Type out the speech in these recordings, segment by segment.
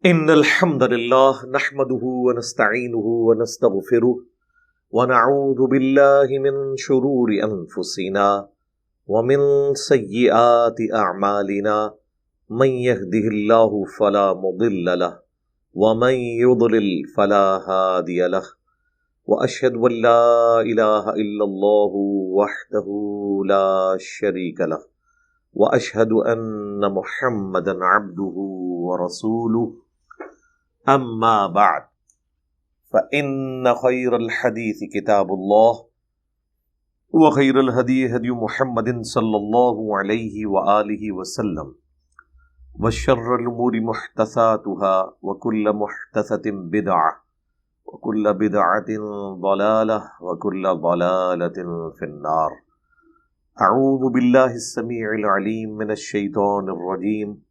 إن الحمد لله نحمده ونستعينه ونستغفره ونعوذ بالله من شرور أنفسنا ومن سيئات أعمالنا من يهده الله فلا مضل له ومن يضلل فلا هادي له وأشهد أن لا إله إلا الله وحده لا شريك له وأشهد أن محمدا عبده ورسوله أما بعد فإن خير الحديث كتاب الله وخير الهدي هدي محمد صلى الله عليه وآله وسلم وشر الأمور محدثاتها وكل محدثة بدعة وكل بدعة ضلالة وكل ضلالة في النار. أعوذ بالله السميع العليم من الشيطان الرجيم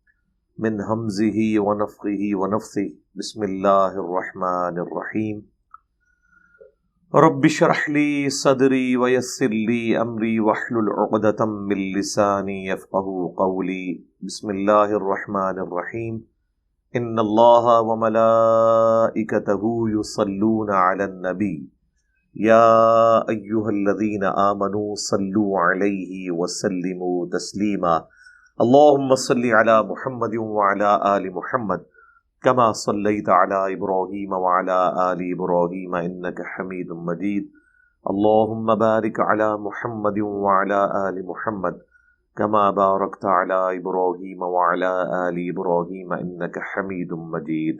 من همزه ونفخه ونفثه. بسم الله الرحمن الرحيم. رب اشرح لي صدري ويسر لي أمري واحلل عقدة من لساني يفقهوا قولي. بسم الله الرحمن الرحيم. إن الله وملائكته يصلون على النبي يا أيها الذين آمنوا صلوا عليه وسلموا تسليما. اللهم صل على محمد وعلى آل محمد كما صليت على إبراهيم وعلى آل إبراهيم إنك حميد مجيد. اللهم بارك على محمد وعلى آل محمد كما باركت على إبراهيم وعلى آل إبراهيم إنك حميد مجيد.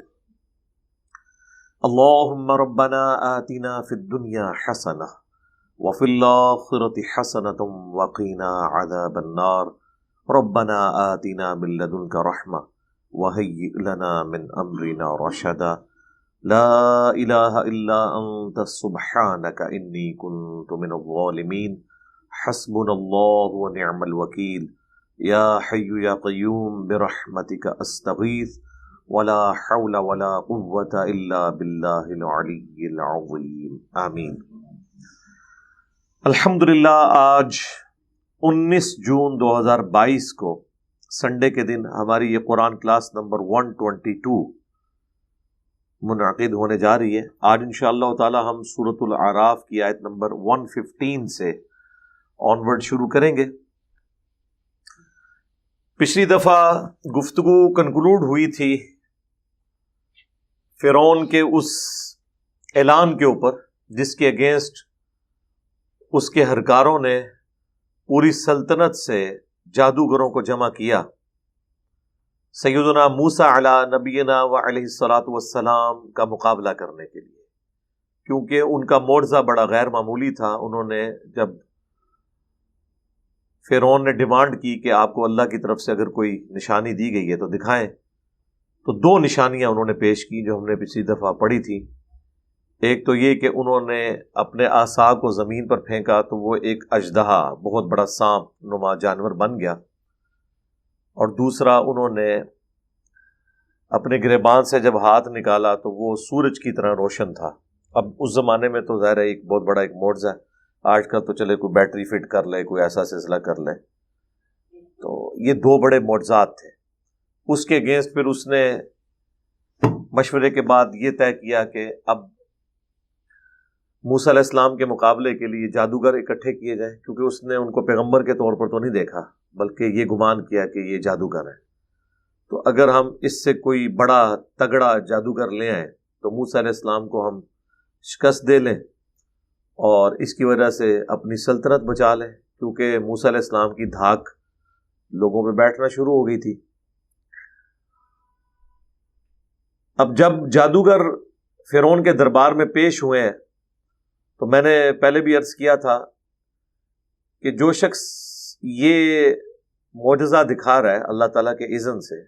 اللهم ربنا آتنا في الدنيا حسنة وفي الآخرة حسنة وقنا عذاب النار. ربنا آتنا من لدنك رحمة وهيئ لنا من أمرنا رشدا. لا إله إلا أنت سبحانك إني كنت من الظالمين. حسبنا الله ونعم الوكيل. يا حي يا قيوم برحمتك أستغيث ولا حول ولا قوة إلا بالله العلي العظيم. آمین. الحمدللہ آج 19 جون 2022 کو سنڈے کے دن ہماری یہ قرآن کلاس نمبر 122 منعقد ہونے جا رہی ہے. آج انشاءاللہ تعالی ہم سورۃ الاعراف کی آیت نمبر 115 سے آنورڈ شروع کریں گے. پچھلی دفعہ گفتگو کنکلوڈ ہوئی تھی فرعون کے اس اعلان کے اوپر جس کے اگینسٹ اس کے ہرکاروں نے پوری سلطنت سے جادوگروں کو جمع کیا سیدنا موسیٰ علی نبینا و علیہ الصلاۃ والسلام کا مقابلہ کرنے کے لیے، کیونکہ ان کا معجزہ بڑا غیر معمولی تھا. انہوں نے جب فرعون نے ڈیمانڈ کی کہ آپ کو اللہ کی طرف سے اگر کوئی نشانی دی گئی ہے تو دکھائیں، تو 2 نشانیاں انہوں نے پیش کی جو ہم نے پچھلی دفعہ پڑھی تھی. ایک تو یہ کہ انہوں نے اپنے عصا کو زمین پر پھینکا تو وہ ایک اژدہا، بہت بڑا سانپ نما جانور بن گیا، اور دوسرا انہوں نے اپنے گریبان سے جب ہاتھ نکالا تو وہ سورج کی طرح روشن تھا. اب اس زمانے میں تو ظاہر ہے ایک بہت بڑا ایک معجزہ ہے. آج کل تو چلے کوئی بیٹری فٹ کر لے، کوئی ایسا سلسلہ کر لے. تو یہ 2 بڑے معجزات تھے. اس کے اگینسٹ پھر اس نے مشورے کے بعد یہ طے کیا کہ اب موسیٰ علیہ السلام کے مقابلے کے لیے جادوگر اکٹھے کیے جائیں، کیونکہ اس نے ان کو پیغمبر کے طور پر تو نہیں دیکھا بلکہ یہ گمان کیا کہ یہ جادوگر ہیں. تو اگر ہم اس سے کوئی بڑا تگڑا جادوگر لے آئیں تو موسیٰ علیہ السلام کو ہم شکست دے لیں اور اس کی وجہ سے اپنی سلطنت بچا لیں، کیونکہ موسیٰ علیہ السلام کی دھاک لوگوں پہ بیٹھنا شروع ہو گئی تھی. اب جب جادوگر فرعون کے دربار میں پیش ہوئے ہیں تو میں نے پہلے بھی عرض کیا تھا کہ جو شخص یہ معجزہ دکھا رہا ہے اللہ تعالیٰ کے اذن سے،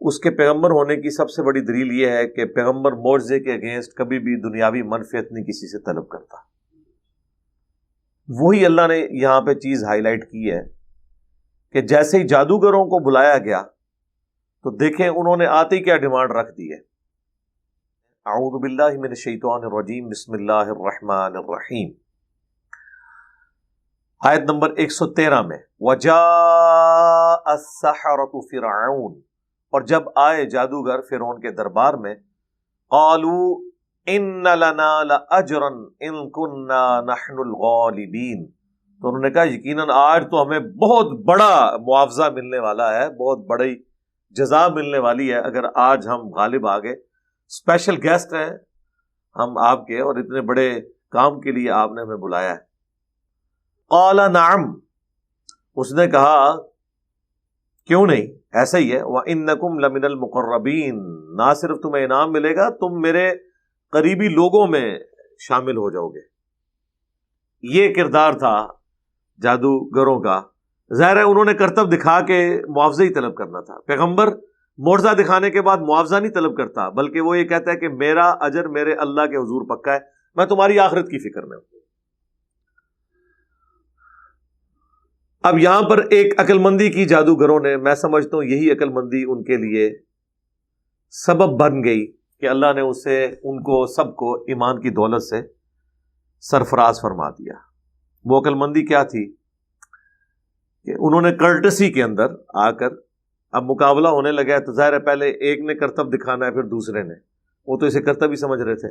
اس کے پیغمبر ہونے کی سب سے بڑی دلیل یہ ہے کہ پیغمبر معجزے کے اگینسٹ کبھی بھی دنیاوی منفعت نہیں کسی سے طلب کرتا. وہی اللہ نے یہاں پہ چیز ہائی لائٹ کی ہے کہ جیسے ہی جادوگروں کو بلایا گیا تو دیکھیں انہوں نے آتے ہی کیا ڈیمانڈ رکھ دی ہے. اعوذ باللہ من الشیطان الرجیم. بسم اللہ الرحمن الرحیم. آیت نمبر 113 میں وَجَاءَ السَّحَرَةُ فِرْعَوْنَ اور جب آئے جادوگر فرعون کے دربار میں، قالوا ان لنا لاجرا ان كنا نحن الغالبین، تو انہوں نے کہا یقیناً آج تو ہمیں بہت بڑا معاوضہ ملنے والا ہے، بہت بڑی جزا ملنے والی ہے اگر آج ہم غالب آ گئے، اسپیشل گیسٹ ہیں ہم آپ کے، اور اتنے بڑے کام کے لیے آپ نے ہمیں بلایا ہے۔ قال نعم، اس نے کہا کیوں نہیں، ایسا ہی ہے، وَإِنَّكُمْ لَمِنَ الْمُقَرَّبِينَ، نہ صرف تمہیں انعام ملے گا، تم میرے قریبی لوگوں میں شامل ہو جاؤ گے۔ یہ کردار تھا جادوگروں کا۔ ظاہر ہے انہوں نے کرتب دکھا کے معاوضہ ہی طلب کرنا تھا۔ پیغمبر معجزہ دکھانے کے بعد معاوضہ نہیں طلب کرتا، بلکہ وہ یہ کہتا ہے کہ میرا اجر میرے اللہ کے حضور پکا ہے، میں تمہاری آخرت کی فکر میں ہوں۔ اب یہاں پر ایک عقل مندی کی جادوگروں نے، میں سمجھتا ہوں یہی عقل مندی ان کے لیے سبب بن گئی کہ اللہ نے ان کو سب کو ایمان کی دولت سے سرفراز فرما دیا۔ وہ عقل مندی کیا تھی کہ انہوں نے کرٹسی کے اندر آ کر، اب مقابلہ ہونے لگا ہے تو ظاہر ہے پہلے ایک نے کرتب دکھانا ہے پھر دوسرے نے، وہ تو اسے کرتب ہی سمجھ رہے تھے،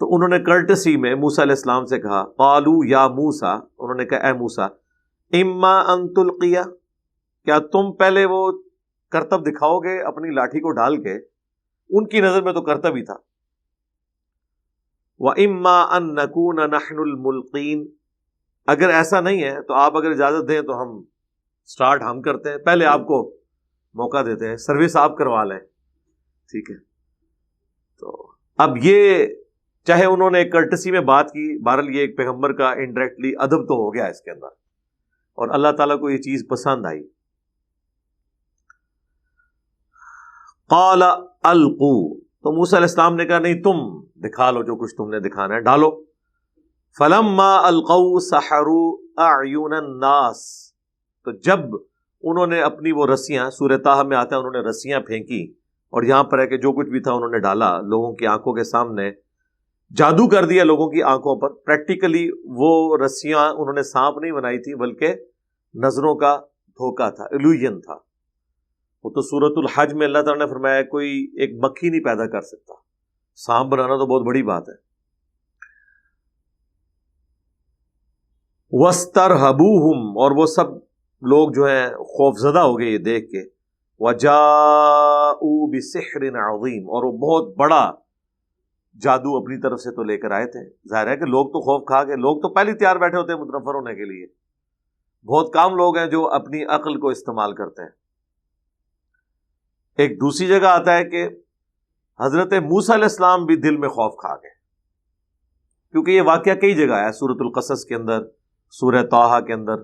تو انہوں نے کرٹسی میں موسیٰ علیہ السلام سے کہا، قالوا یا موسیٰ، انہوں نے کہا اے موسیٰ، اما ان تلقی، کیا تم پہلے وہ کرتب دکھاؤ گے اپنی لاٹھی کو ڈال کے؟ ان کی نظر میں تو کرتب ہی تھا۔ وَإِمَّا أَن نَّكُونَ نَحْنُ الْمُلْقِينَ، اگر ایسا نہیں ہے تو آپ اگر اجازت دیں تو ہم سٹارٹ ہم کرتے ہیں، پہلے آپ کو موقع دیتے ہیں، سروس آپ کروا لیں، ٹھیک ہے۔ تو اب یہ چاہے انہوں نے کرٹسی میں بات کی، بہرحال یہ ایک پیغمبر کا انڈائریکٹلی ادب تو ہو گیا اس کے اندر، اور اللہ تعالیٰ کو یہ چیز پسند آئی۔ قال القوا، تو موسیٰ علیہ السلام نے کہا نہیں تم دکھا لو جو کچھ تم نے دکھانا ہے، ڈالو۔ فلما القوا سحروا اعین الناس، تو جب انہوں نے اپنی وہ رسیاں، سورہ طٰہٰ میں آتا ہے انہوں نے رسیاں پھینکی، اور یہاں پر ہے کہ جو کچھ بھی تھا انہوں نے ڈالا لوگوں کی آنکھوں کے سامنے، جادو کر دیا لوگوں کی آنکھوں پر۔ پریکٹیکلی وہ رسیاں انہوں نے سانپ نہیں بنائی تھی بلکہ نظروں کا دھوکا تھا، ایلوژن تھا۔ وہ تو سورۃ الحج میں اللہ تعالیٰ نے فرمایا کوئی ایک مکھی نہیں پیدا کر سکتا، سانپ بنانا تو بہت بڑی بات ہے۔ وَاسْتَرْهَبُوهُمْ، اور وہ سب لوگ جو ہیں خوف زدہ ہو گئے یہ دیکھ کے، وَجَاءُوا بِسِحْرٍ عَظِيمٍ، اور وہ بہت بڑا جادو اپنی طرف سے تو لے کر آئے تھے۔ ظاہر ہے کہ لوگ تو خوف کھا گئے، لوگ تو پہلے تیار بیٹھے ہوتے ہیں متنفر ہونے کے لیے، بہت کام لوگ ہیں جو اپنی عقل کو استعمال کرتے ہیں۔ ایک دوسری جگہ آتا ہے کہ حضرت موسیٰ علیہ السلام بھی دل میں خوف کھا گئے، کیونکہ یہ واقعہ کئی جگہ ہے، سورۃ القصص کے اندر، سورہ طٰہٰ کے اندر،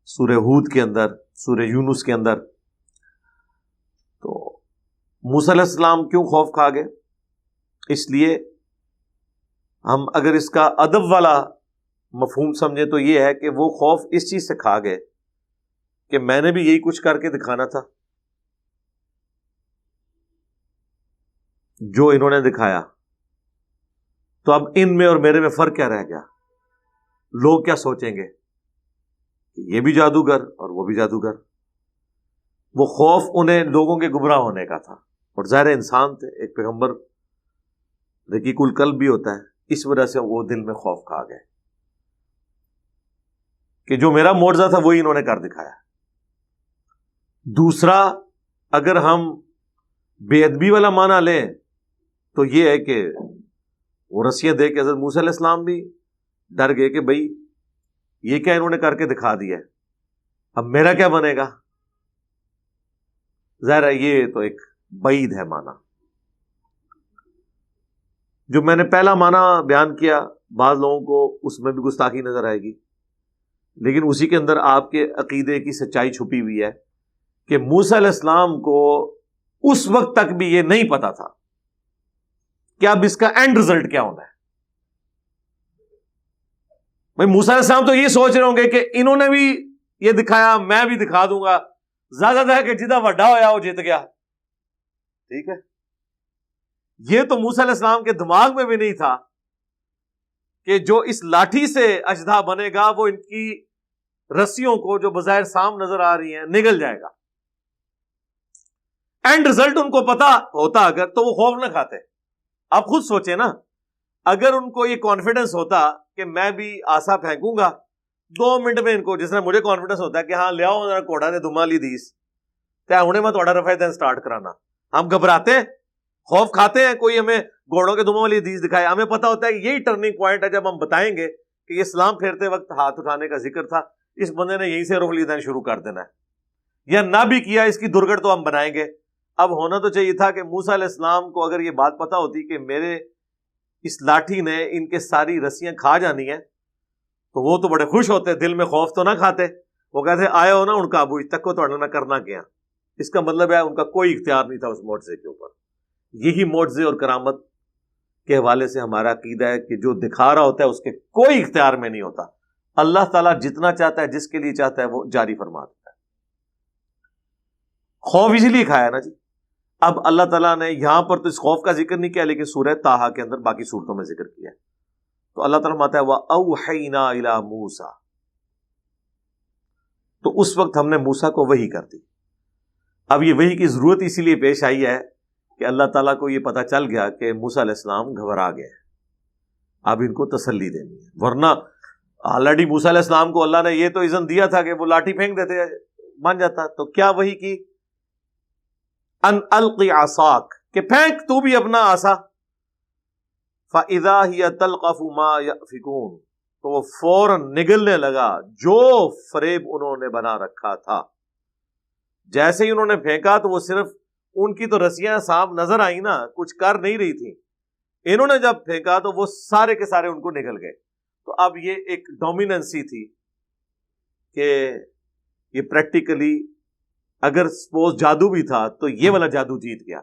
سورہ ہود کے اندر، سورہ یونس کے اندر۔ تو موسیٰ علیہ السلام کیوں خوف کھا گئے؟ اس لیے ہم اگر اس کا ادب والا مفہوم سمجھیں تو یہ ہے کہ وہ خوف اس چیز سے کھا گئے کہ میں نے بھی یہی کچھ کر کے دکھانا تھا جو انہوں نے دکھایا، تو اب ان میں اور میرے میں فرق کیا رہ گیا؟ لوگ کیا سوچیں گے؟ یہ بھی جادوگر اور وہ بھی جادوگر۔ وہ خوف انہیں لوگوں کے گمراہ ہونے کا تھا، اور ظاہر انسان تھے، ایک پیغمبر رقیق القلب بھی ہوتا ہے، اس وجہ سے وہ دل میں خوف کھا گئے کہ جو میرا معجزہ تھا وہی انہوں نے کر دکھایا۔ دوسرا، اگر ہم بے ادبی والا معنی لیں تو یہ ہے کہ وہ رسیاں دے کے حضرت موسیٰ علیہ السلام بھی ڈر گئے کہ بھئی یہ کیا انہوں نے کر کے دکھا دیا ہے، اب میرا کیا بنے گا؟ ظاہر ہے یہ تو ایک بعید ہے معنی۔ جو میں نے پہلا معنی بیان کیا، بعض لوگوں کو اس میں بھی گستاخی نظر آئے گی، لیکن اسی کے اندر آپ کے عقیدے کی سچائی چھپی ہوئی ہے کہ موسیٰ علیہ السلام کو اس وقت تک بھی یہ نہیں پتا تھا کہ اب اس کا اینڈ رزلٹ کیا ہونا ہے۔ بھائی موسیٰ علیہ السلام تو یہ سوچ رہے ہوں گے کہ انہوں نے بھی یہ دکھایا، میں بھی دکھا دوں گا، زیادہ ہے کہ جدہ وڈا ہویا وہ جیت گیا، ٹھیک ہے۔ یہ تو موسیٰ علیہ السلام کے دماغ میں بھی نہیں تھا کہ جو اس لاٹھی سے اژدھا بنے گا وہ ان کی رسیوں کو جو بظاہر سام نظر آ رہی ہیں نگل جائے گا۔ اینڈ رزلٹ ان کو پتا ہوتا اگر تو وہ خوف نہ کھاتے. آپ خود سوچیں نا, اگر ان کو یہ کانفیڈنس ہوتا کہ میں بھی آسا پھینکوں گا 2 منٹ میں, ان کو جس طرح مجھے کانفیڈنس ہوتا ہے کہ ہاں لے آؤ ذرا کوڑا نے دھما لی دیس تے ہنے میں تھوڑا رفع دین سٹارٹ کرانا, ہم گھبراتے ہیں, خوف کھاتے ہیں کوئی ہمیں گھوڑوں کے دموں والی حدیث دکھائے. ہمیں پتا ہوتا ہے کہ یہی ٹرننگ پوائنٹ ہے جب ہم بتائیں گے کہ یہ سلام پھیرتے وقت ہاتھ اٹھانے کا ذکر تھا, اس بندے نے یہیں سے رخ لیدین شروع کر دینا ہے, یا نہ بھی کیا اس کی درگڑ تو ہم بنائیں گے. اب ہونا تو چاہیے تھا کہ موسیٰ علیہ السلام کو اگر یہ بات پتا ہوتی کہ میرے اس لاٹھی نے ان کے ساری رسیاں کھا جانی ہیں تو وہ تو بڑے خوش ہوتے, دل میں خوف تو نہ کھاتے. وہ کہتے آئے ہو نا ان قابو تک کو توڑنا کرنا کیا. اس کا مطلب ہے ان کا کوئی اختیار نہیں تھا اس معجزے کے اوپر. یہی معجزے اور کرامت کے حوالے سے ہمارا عقیدہ ہے کہ جو دکھا رہا ہوتا ہے اس کے کوئی اختیار میں نہیں ہوتا. اللہ تعالیٰ جتنا چاہتا ہے جس کے لیے چاہتا ہے وہ جاری فرما دیتا ہے. خوف اسی لیے کھایا نا جی. اب اللہ تعالیٰ نے یہاں پر تو اس خوف کا ذکر نہیں کیا, لیکن سورہ طٰہٰ کے اندر باقی صورتوں میں ذکر کیا ہے. تو اللہ تعالیٰ فرماتا ہے وَأَوْحَيْنَا إِلَىٰ مُوسَىٰ, تو اس وقت ہم نے موسیٰ کو وحی کر دی. اب یہ وحی کی ضرورت اسی لیے پیش آئی ہے کہ اللہ تعالیٰ کو یہ پتا چل گیا کہ موسیٰ علیہ السلام گھبرا گئے, اب ان کو تسلی دینی ہے. ورنہ آلریڈی موسیٰ علیہ السلام کو اللہ نے یہ تو اذن دیا تھا کہ وہ لاٹھی پھینک دیتے مان جاتا. تو کیا وحی کی ان القی عصاک, کہ پھینک تو بھی اپنا عصا. فَإِذَا هِيَ تَلْقَفُ مَا يَأْفِكُونَ, تو وہ فوراً نگلنے لگا جو فریب انہوں نے بنا رکھا تھا. جیسے ہی انہوں نے پھینکا تو وہ صرف ان کی تو رسیاں صاف نظر آئی نا, کچھ کر نہیں رہی تھی. انہوں نے جب پھینکا تو وہ سارے کے سارے ان کو نگل گئے. تو اب یہ ایک ڈومیننسی تھی کہ یہ پریکٹیکلی اگر سپوز جادو بھی تھا تو یہ والا جادو جیت گیا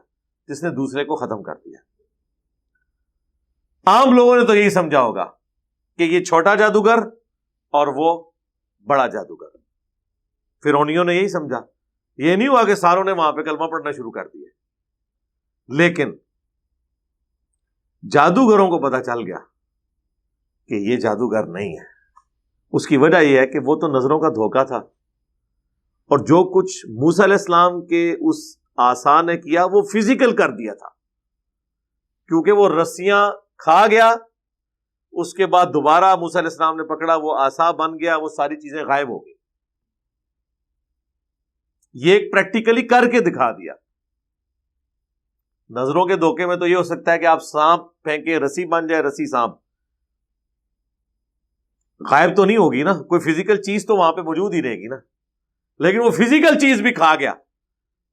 جس نے دوسرے کو ختم کر دیا. عام لوگوں نے تو یہی سمجھا ہوگا کہ یہ چھوٹا جادوگر اور وہ بڑا جادوگر. فرعونیوں نے یہی سمجھا, یہ نہیں ہوا کہ ساروں نے وہاں پہ کلمہ پڑھنا شروع کر دیا. لیکن جادوگروں کو پتا چل گیا کہ یہ جادوگر نہیں ہے. اس کی وجہ یہ ہے کہ وہ تو نظروں کا دھوکہ تھا, اور جو کچھ موسیٰ علیہ السلام کے اس عصا نے کیا وہ فزیکل کر دیا تھا, کیونکہ وہ رسیاں کھا گیا. اس کے بعد دوبارہ موسیٰ علیہ السلام نے پکڑا, وہ عصا بن گیا, وہ ساری چیزیں غائب ہو گئی. یہ ایک پریکٹیکلی کر کے دکھا دیا. نظروں کے دھوکے میں تو یہ ہو سکتا ہے کہ آپ سانپ پھینکے رسی بن جائے, رسی سانپ غائب تو نہیں ہوگی نا, کوئی فزیکل چیز تو وہاں پہ موجود ہی رہے گی نا. لیکن وہ فزیکل چیز بھی کھا گیا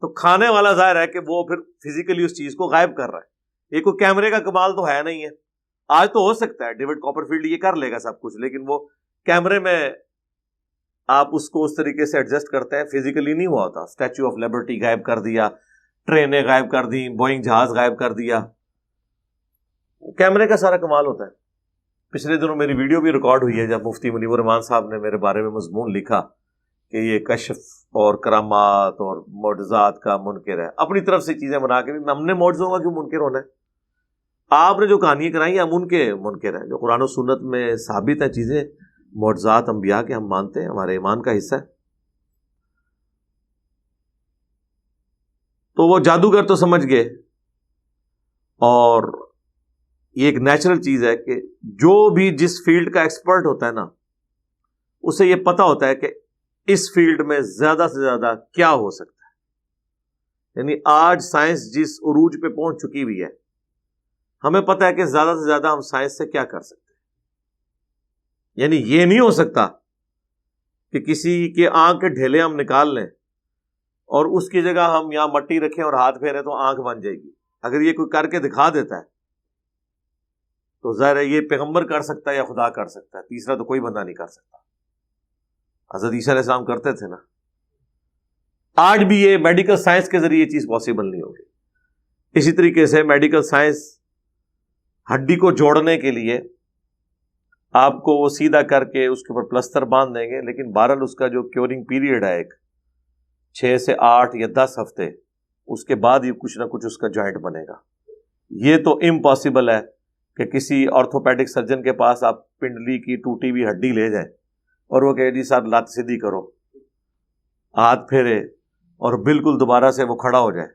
تو کھانے والا ظاہر ہے کہ وہ پھر فزیکلی اس چیز کو غائب کر رہا ہے. یہ کوئی کیمرے کا کمال تو ہے نہیں ہے. آج تو ہو سکتا ہے ڈیوڈ کاپرفیلڈ یہ کر لے گا سب کچھ, لیکن وہ کیمرے میں آپ اس کو اس طریقے سے ایڈجسٹ کرتے ہیں, فزیکلی نہیں ہوا ہوتا. اسٹیچو آف لبرٹی غائب کر دیا, ٹرینیں غائب کر دی, بوئنگ جہاز غائب کر دیا, کیمرے کا سارا کمال ہوتا ہے. پچھلے دنوں میری ویڈیو بھی ریکارڈ ہوئی ہے جب مفتی منیب الرحمان صاحب نے میرے بارے میں مضمون لکھا کہ یہ کشف اور کرامات اور معجزات کا منکر ہے. اپنی طرف سے چیزیں بنا کے, ہم نے معجزوں کا کیوں منکر ہونا ہے؟ آپ نے جو کہانیاں کرائی ہم ان کے منکر ہیں. جو قرآن و سنت میں ثابت ہیں چیزیں, معجزات انبیاء کے ہم مانتے ہیں, ہمارے ایمان کا حصہ ہے. تو وہ جادوگر تو سمجھ گئے, اور یہ ایک نیچرل چیز ہے کہ جو بھی جس فیلڈ کا ایکسپرٹ ہوتا ہے نا, اسے یہ پتا ہوتا ہے کہ اس فیلڈ میں زیادہ سے زیادہ کیا ہو سکتا ہے. یعنی آج سائنس جس عروج پہ پہنچ چکی ہوئی ہے, ہمیں پتا ہے کہ زیادہ سے زیادہ ہم سائنس سے کیا کر سکتے ہیں. یعنی یہ نہیں ہو سکتا کہ کسی کے آنکھ کے ڈھیلے ہم نکال لیں اور اس کی جگہ ہم یہاں مٹی رکھیں اور ہاتھ پھیریں تو آنکھ بن جائے گی. اگر یہ کوئی کر کے دکھا دیتا ہے تو ظاہر ہے یہ پیغمبر کر سکتا ہے یا خدا کر سکتا ہے, تیسرا تو کوئی بندہ نہیں کر سکتا. حضرت عیسیٰ علیہ السلام کرتے تھے نا. آج بھی یہ میڈیکل سائنس کے ذریعے یہ چیز پاسبل نہیں ہوگی. اسی طریقے سے میڈیکل سائنس ہڈی کو جوڑنے کے لیے آپ کو وہ سیدھا کر کے اس کے اوپر پلستر باندھ دیں گے, لیکن بہرحال اس کا جو کیورنگ پیریڈ ہے ایک 6 سے 8 یا 10 ہفتے, اس کے بعد ہی کچھ نہ کچھ اس کا جوائنٹ بنے گا. یہ تو امپاسبل ہے کہ کسی آرتھوپیڈک سرجن کے پاس آپ پنڈلی کی ٹوٹی ہوئی ہڈی لے جائیں اور وہ کہے جی صاحب لات سیدھی کرو, ہاتھ پھیرے اور بالکل دوبارہ سے وہ کھڑا ہو جائے,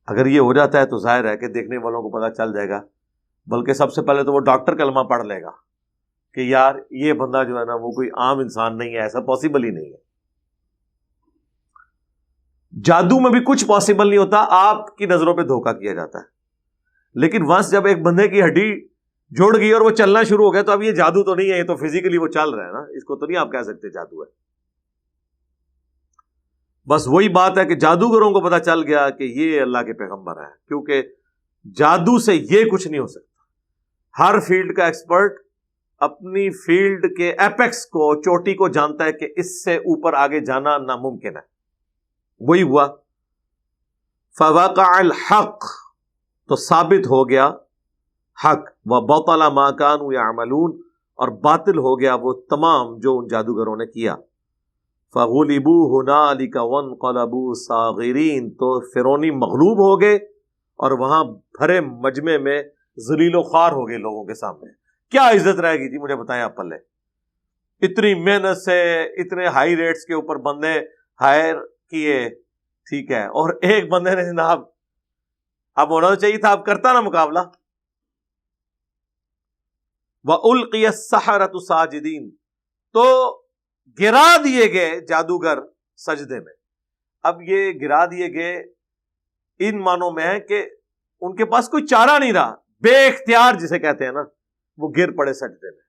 اگر یہ ہو جاتا ہے تو ظاہر ہے کہ دیکھنے والوں کو پتہ چل جائے گا، بلکہ سب سے پہلے تو وہ ڈاکٹر کلمہ پڑھ لے گا کہ یار یہ بندہ جو ہے نا وہ کوئی عام انسان نہیں ہے، ایسا پاسبل ہی نہیں ہے۔ جادو میں بھی کچھ پاسبل نہیں ہوتا، آپ کی نظروں پہ دھوکہ کیا جاتا ہے، لیکن ونس جب ایک بندے کی ہڈی جوڑ گئی اور وہ چلنا شروع ہو گیا تو اب یہ جادو تو نہیں ہے، یہ تو فزیکلی وہ چل رہا ہے نا، اس کو تو نہیں آپ کہہ سکتے جادو ہے۔ بس وہی بات ہے کہ جادوگروں کو پتہ چل گیا کہ یہ اللہ کے پیغمبر ہیں، کیونکہ جادو سے یہ کچھ نہیں ہو سکتا۔ ہر فیلڈ کا ایکسپرٹ اپنی فیلڈ کے ایپیکس کو، چوٹی کو جانتا ہے کہ اس سے اوپر آگے جانا ناممکن ہے۔ وہی ہوا، فوقع الحق، تو ثابت ہو گیا حق، وبطل ما كانوا يعملون، اور باطل ہو گیا وہ تمام جو ان جادوگروں نے کیا۔ فغلبوا هنالك وانقلبوا صاغرین، تو فرعونی مغلوب ہو گئے اور وہاں بھرے مجمع میں ذلیل و خوار ہو گئے لوگوں کے سامنے۔ کیا عزت رہے گی جی، مجھے بتائیں آپ پلے؟ اتنی محنت سے اتنے ہائی ریٹس کے اوپر بندے ہائر کیے، ٹھیک ہے، اور ایک بندے نے جناب اب ہونا تو چاہیے تھا، اب کرتا نا مقابلہ۔ وَأُلْقِيَ السَّحَرَةُ سَاجِدِينَ، تو گرا دیے گئے جادوگر سجدے میں۔ اب یہ گرا دیے گئے ان معنوں میں ہے کہ ان کے پاس کوئی چارہ نہیں رہا، بے اختیار جسے کہتے ہیں نا، وہ گر پڑے سجدے میں۔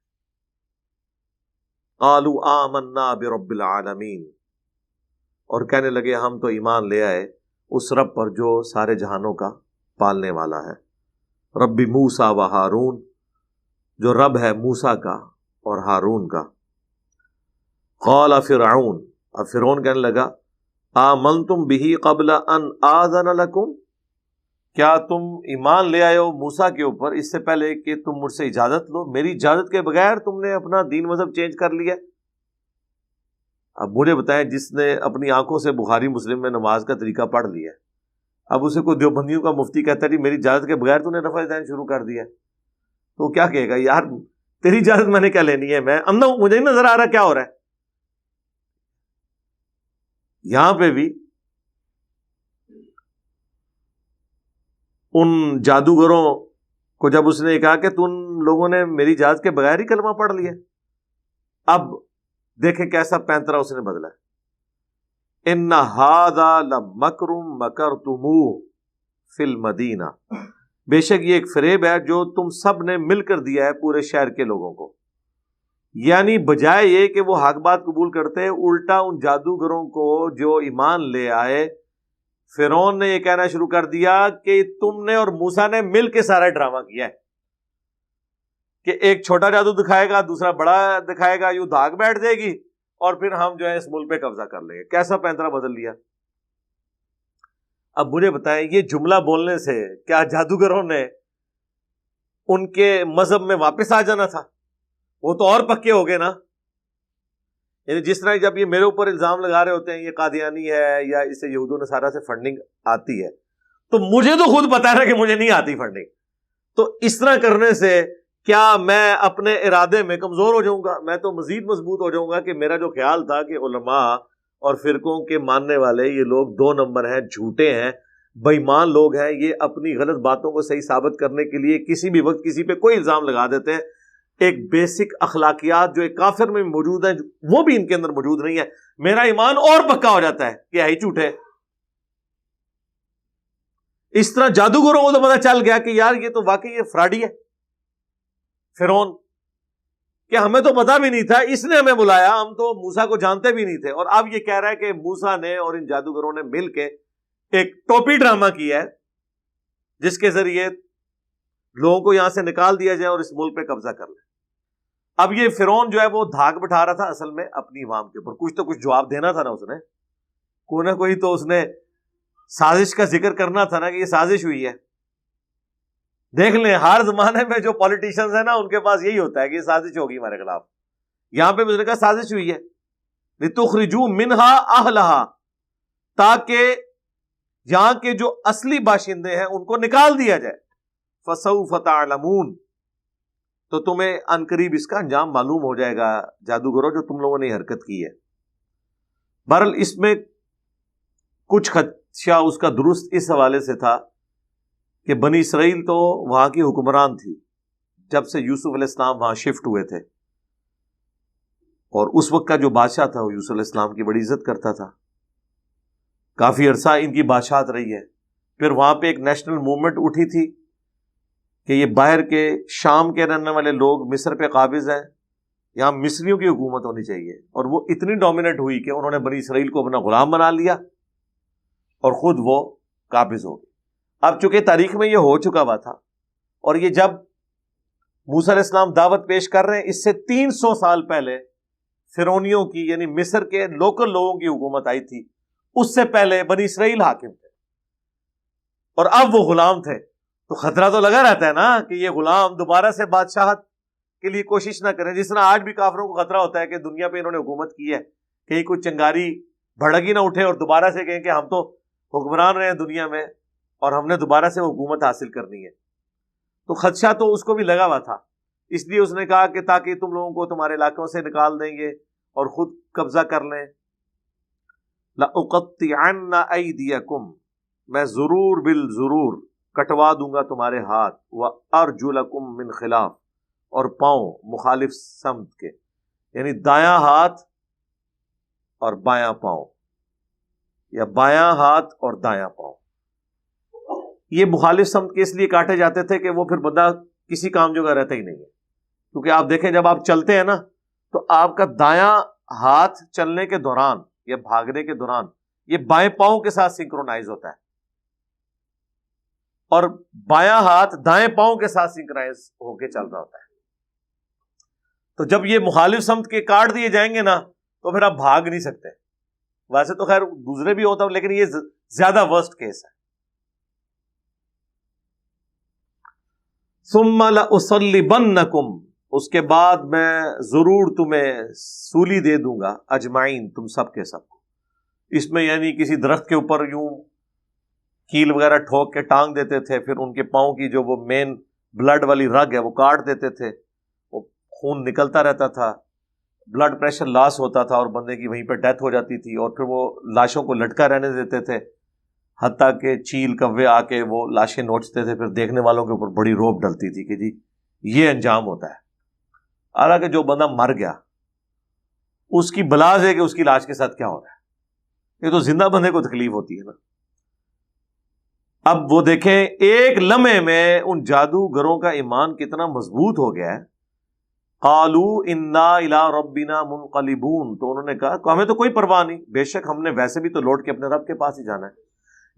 قالوا آمنا برب العالمین، اور کہنے لگے ہم تو ایمان لے آئے اس رب پر جو سارے جہانوں کا پالنے والا ہے، رب موسیٰ و ہارون، جو رب ہے موسیٰ کا اور ہارون کا۔ قال فرعون، اب فرعون کہنے لگا آمنتم بہ قبل ان آذن لکم، کیا تم ایمان لے آئے ہو موسیٰ کے اوپر اس سے پہلے کہ تم مجھ سے اجازت لو؟ میری اجازت کے بغیر تم نے اپنا دین مذہب چینج کر لیا۔ اب مجھے بتائیں، جس نے اپنی آنکھوں سے بخاری مسلم میں نماز کا طریقہ پڑھ لیا، اب اسے کوئی دیوبندیوں کا مفتی کہتا ہے جی میری اجازت کے بغیر تو نے رفع دین شروع کر دیا، تو کیا کہے گا؟ یار تیری اجازت میں نے کیا لینی ہے، میں اندھا ہوں، مجھے نہیں نظر آ رہا کیا ہو رہا ہے۔ یہاں پہ بھی ان جادوگروں کو جب اس نے کہا کہ تم لوگوں نے میری اجازت کے بغیر ہی کلمہ پڑھ لیا، اب دیکھیں کیسا پینترا اس نے بدلا ہے۔ ان ھذا لمکر مکرتموہ فی المدینہ، بے شک یہ ایک فریب ہے جو تم سب نے مل کر دیا ہے پورے شہر کے لوگوں کو۔ یعنی بجائے یہ کہ وہ حق بات قبول کرتے، الٹا ان جادوگروں کو جو ایمان لے آئے، فرعون نے یہ کہنا شروع کر دیا کہ تم نے اور موسیٰ نے مل کے سارا ڈرامہ کیا ہے، کہ ایک چھوٹا جادو دکھائے گا، دوسرا بڑا دکھائے گا، یوں دھاگ بیٹھ جائے گی اور پھر ہم جو ہے اس ملک پہ قبضہ کر لیں گے۔ کیسا پینترا بدل لیا۔ اب مجھے بتائیں، یہ جملہ بولنے سے کیا جادوگروں نے ان کے مذہب میں واپس آ جانا تھا؟ وہ تو اور پکے ہو گئے نا۔ یعنی جس طرح جب یہ میرے اوپر الزام لگا رہے ہوتے ہیں یہ قادیانی ہے یا اس سے یہود و نصارہ سے فنڈنگ آتی ہے، تو مجھے تو خود پتا ہے کہ مجھے نہیں آتی فنڈنگ، تو اس طرح کرنے سے کیا میں اپنے ارادے میں کمزور ہو جاؤں گا؟ میں تو مزید مضبوط ہو جاؤں گا کہ میرا جو خیال تھا کہ علماء اور فرقوں کے ماننے والے یہ لوگ دو نمبر ہیں، جھوٹے ہیں، بے ایمان لوگ ہیں، یہ اپنی غلط باتوں کو صحیح ثابت کرنے کے لیے کسی بھی وقت کسی پہ کوئی الزام لگا دیتے ہیں۔ ایک بیسک اخلاقیات جو ایک کافر میں موجود ہیں وہ بھی ان کے اندر موجود نہیں ہے، میرا ایمان اور پکا ہو جاتا ہے کہ ہی جھوٹے۔ اس طرح جادوگروں کو تو پتہ چل گیا کہ یار یہ تو واقعی یہ فراڈی ہے فرعون، کہ ہمیں تو پتا بھی نہیں تھا، اس نے ہمیں بلایا، ہم تو موسیٰ کو جانتے بھی نہیں تھے، اور اب یہ کہہ رہا ہے کہ موسیٰ نے اور ان جادوگروں نے مل کے ایک ٹوپی ڈرامہ کیا ہے جس کے ذریعے لوگوں کو یہاں سے نکال دیا جائے اور اس ملک پہ قبضہ کر لیں۔ اب یہ فرعون جو ہے وہ دھاگ بٹھا رہا تھا اصل میں اپنی عوام کے اوپر، کچھ تو کچھ جواب دینا تھا نا، اس نے کوئی نہ کوئی تو اس نے سازش کا ذکر کرنا تھا نا کہ یہ سازش ہوئی ہے۔ دیکھ لیں ہر زمانے میں جو پولیٹیشنز ہیں نا ان کے پاس یہی ہوتا ہے کہ یہ سازش ہوگی ہمارے خلاف، یہاں پہ اس نے کہا سازش ہوئی ہے، لِتُخْرِجُوا مِنْهَا أَهْلَهَا، تاکہ یہاں کے جو اصلی باشندے ہیں ان کو نکال دیا جائے۔ فَسَوْفَ تَعْلَمُونَ، تو تمہیں عنقریب اس کا انجام معلوم ہو جائے گا جادوگروں جو تم لوگوں نے حرکت کی ہے۔ بہرحال اس میں کچھ خدشہ اس کا درست اس حوالے سے تھا کہ بنی اسرائیل تو وہاں کی حکمران تھی جب سے یوسف علیہ السلام وہاں شفٹ ہوئے تھے، اور اس وقت کا جو بادشاہ تھا وہ یوسف علیہ السلام کی بڑی عزت کرتا تھا، کافی عرصہ ان کی بادشاہت رہی ہے۔ پھر وہاں پہ ایک نیشنل موومنٹ اٹھی تھی کہ یہ باہر کے شام کے رہنے والے لوگ مصر پہ قابض ہیں، یہاں مصریوں کی حکومت ہونی چاہیے، اور وہ اتنی ڈومیننٹ ہوئی کہ انہوں نے بنی اسرائیل کو اپنا غلام بنا لیا اور خود وہ قابض ہو گئے۔ اب چونکہ تاریخ میں یہ ہو چکا ہوا تھا، اور یہ جب موسیٰ علیہ السلام دعوت پیش کر رہے ہیں، اس سے 300 سال پہلے فرعونیوں کی یعنی مصر کے لوکل لوگوں کی حکومت آئی تھی، اس سے پہلے بنی اسرائیل حاکم تھے اور اب وہ غلام تھے، تو خطرہ تو لگا رہتا ہے نا کہ یہ غلام دوبارہ سے بادشاہت کے لیے کوشش نہ کریں، جس طرح آج بھی کافروں کو خطرہ ہوتا ہے کہ دنیا پہ انہوں نے حکومت کی ہے، کہیں کوئی چنگاری بھڑک ہی نہ اٹھے اور دوبارہ سے کہیں کہ ہم تو حکمران رہے ہیں دنیا میں اور ہم نے دوبارہ سے حکومت حاصل کرنی ہے۔ تو خدشہ تو اس کو بھی لگا ہوا تھا، اس لیے اس نے کہا کہ تاکہ تم لوگوں کو تمہارے علاقوں سے نکال دیں گے اور خود قبضہ کر لیں، لَأُقَطِّعَنَّ أَيْدِيَكُمْ، میں ضرور بالضرور کٹوا دوں گا تمہارے ہاتھ، وَأَرْجُلَكُمْ مِنْ خِلَافٍ، اور پاؤں مخالف سمت کے، یعنی دایاں ہاتھ اور بایاں پاؤں، یا بایاں ہاتھ اور دایاں پاؤں۔ یہ مخالف سمت کے اس لیے کاٹے جاتے تھے کہ وہ پھر بندہ کسی کام جگہ رہتا ہی نہیں ہے، کیونکہ آپ دیکھیں جب آپ چلتے ہیں نا تو آپ کا دایاں ہاتھ چلنے کے دوران یا بھاگنے کے دوران یہ بائیں پاؤں کے ساتھ سنکرونائز ہوتا ہے، اور بایاں ہاتھ دائیں پاؤں کے ساتھ سنکرونائز ہو کے چل رہا ہوتا ہے۔ تو جب یہ مخالف سمت کے کاٹ دیے جائیں گے نا تو پھر آپ بھاگ نہیں سکتے۔ ویسے تو خیر دوسرے بھی ہوتا ہے لیکن یہ زیادہ ورسٹ کیس ہے۔ ثم لأصلبنکم، اس کے بعد میں ضرور تمہیں سولی دے دوں گا، اجمعین، تم سب کے سب کو۔ اس میں یعنی کسی درخت کے اوپر یوں کیل وغیرہ ٹھوک کے ٹانگ دیتے تھے، پھر ان کے پاؤں کی جو وہ مین بلڈ والی رگ ہے وہ کاٹ دیتے تھے، وہ خون نکلتا رہتا تھا، بلڈ پریشر لاس ہوتا تھا اور بندے کی وہیں پہ ڈیتھ ہو جاتی تھی، اور پھر وہ لاشوں کو لٹکا رہنے دیتے تھے، حتیٰ کہ چیل کوے آ کے وہ لاشیں نوچتے تھے، پھر دیکھنے والوں کے اوپر بڑی روب ڈلتی تھی کہ جی یہ انجام ہوتا ہے۔ حالانکہ جو بندہ مر گیا اس کی بلاز ہے کہ اس کی لاش کے ساتھ کیا ہو رہا ہے، یہ تو زندہ بندے کو تکلیف ہوتی ہے نا۔ اب وہ دیکھیں ایک لمحے میں ان جادوگروں کا ایمان کتنا مضبوط ہو گیا ہے۔ قالوا انا الی ربنا منقلبون، تو انہوں نے کہا کہ ہمیں تو کوئی پرواہ نہیں، بے شک ہم نے ویسے بھی تو لوٹ کے اپنے رب کے پاس ہی جانا ہے،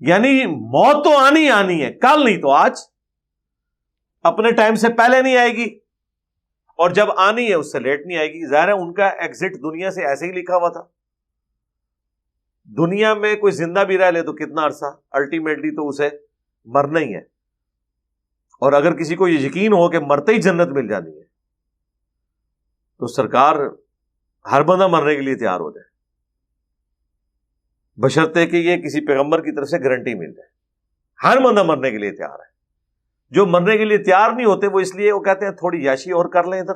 یعنی موت تو آنی ہے، کل نہیں تو آج، اپنے ٹائم سے پہلے نہیں آئے گی، اور جب آنی ہے اس سے لیٹ نہیں آئے گی۔ ظاہر ہے ان کا ایگزٹ دنیا سے ایسے ہی لکھا ہوا تھا، دنیا میں کوئی زندہ بھی رہ لے تو کتنا عرصہ، الٹیمیٹلی تو اسے مرنا ہی ہے، اور اگر کسی کو یہ یقین ہو کہ مرتے ہی جنت مل جانی ہے تو سرکار ہر بندہ مرنے کے لیے تیار ہو جائے، بشرطے کہ یہ کسی پیغمبر کی طرف سے گارنٹی مل جائے۔ ہر بندہ مرنے کے لیے تیار ہے، جو مرنے کے لیے تیار نہیں ہوتے وہ اس لیے وہ کہتے ہیں تھوڑی یاشی اور کر لیں ادھر،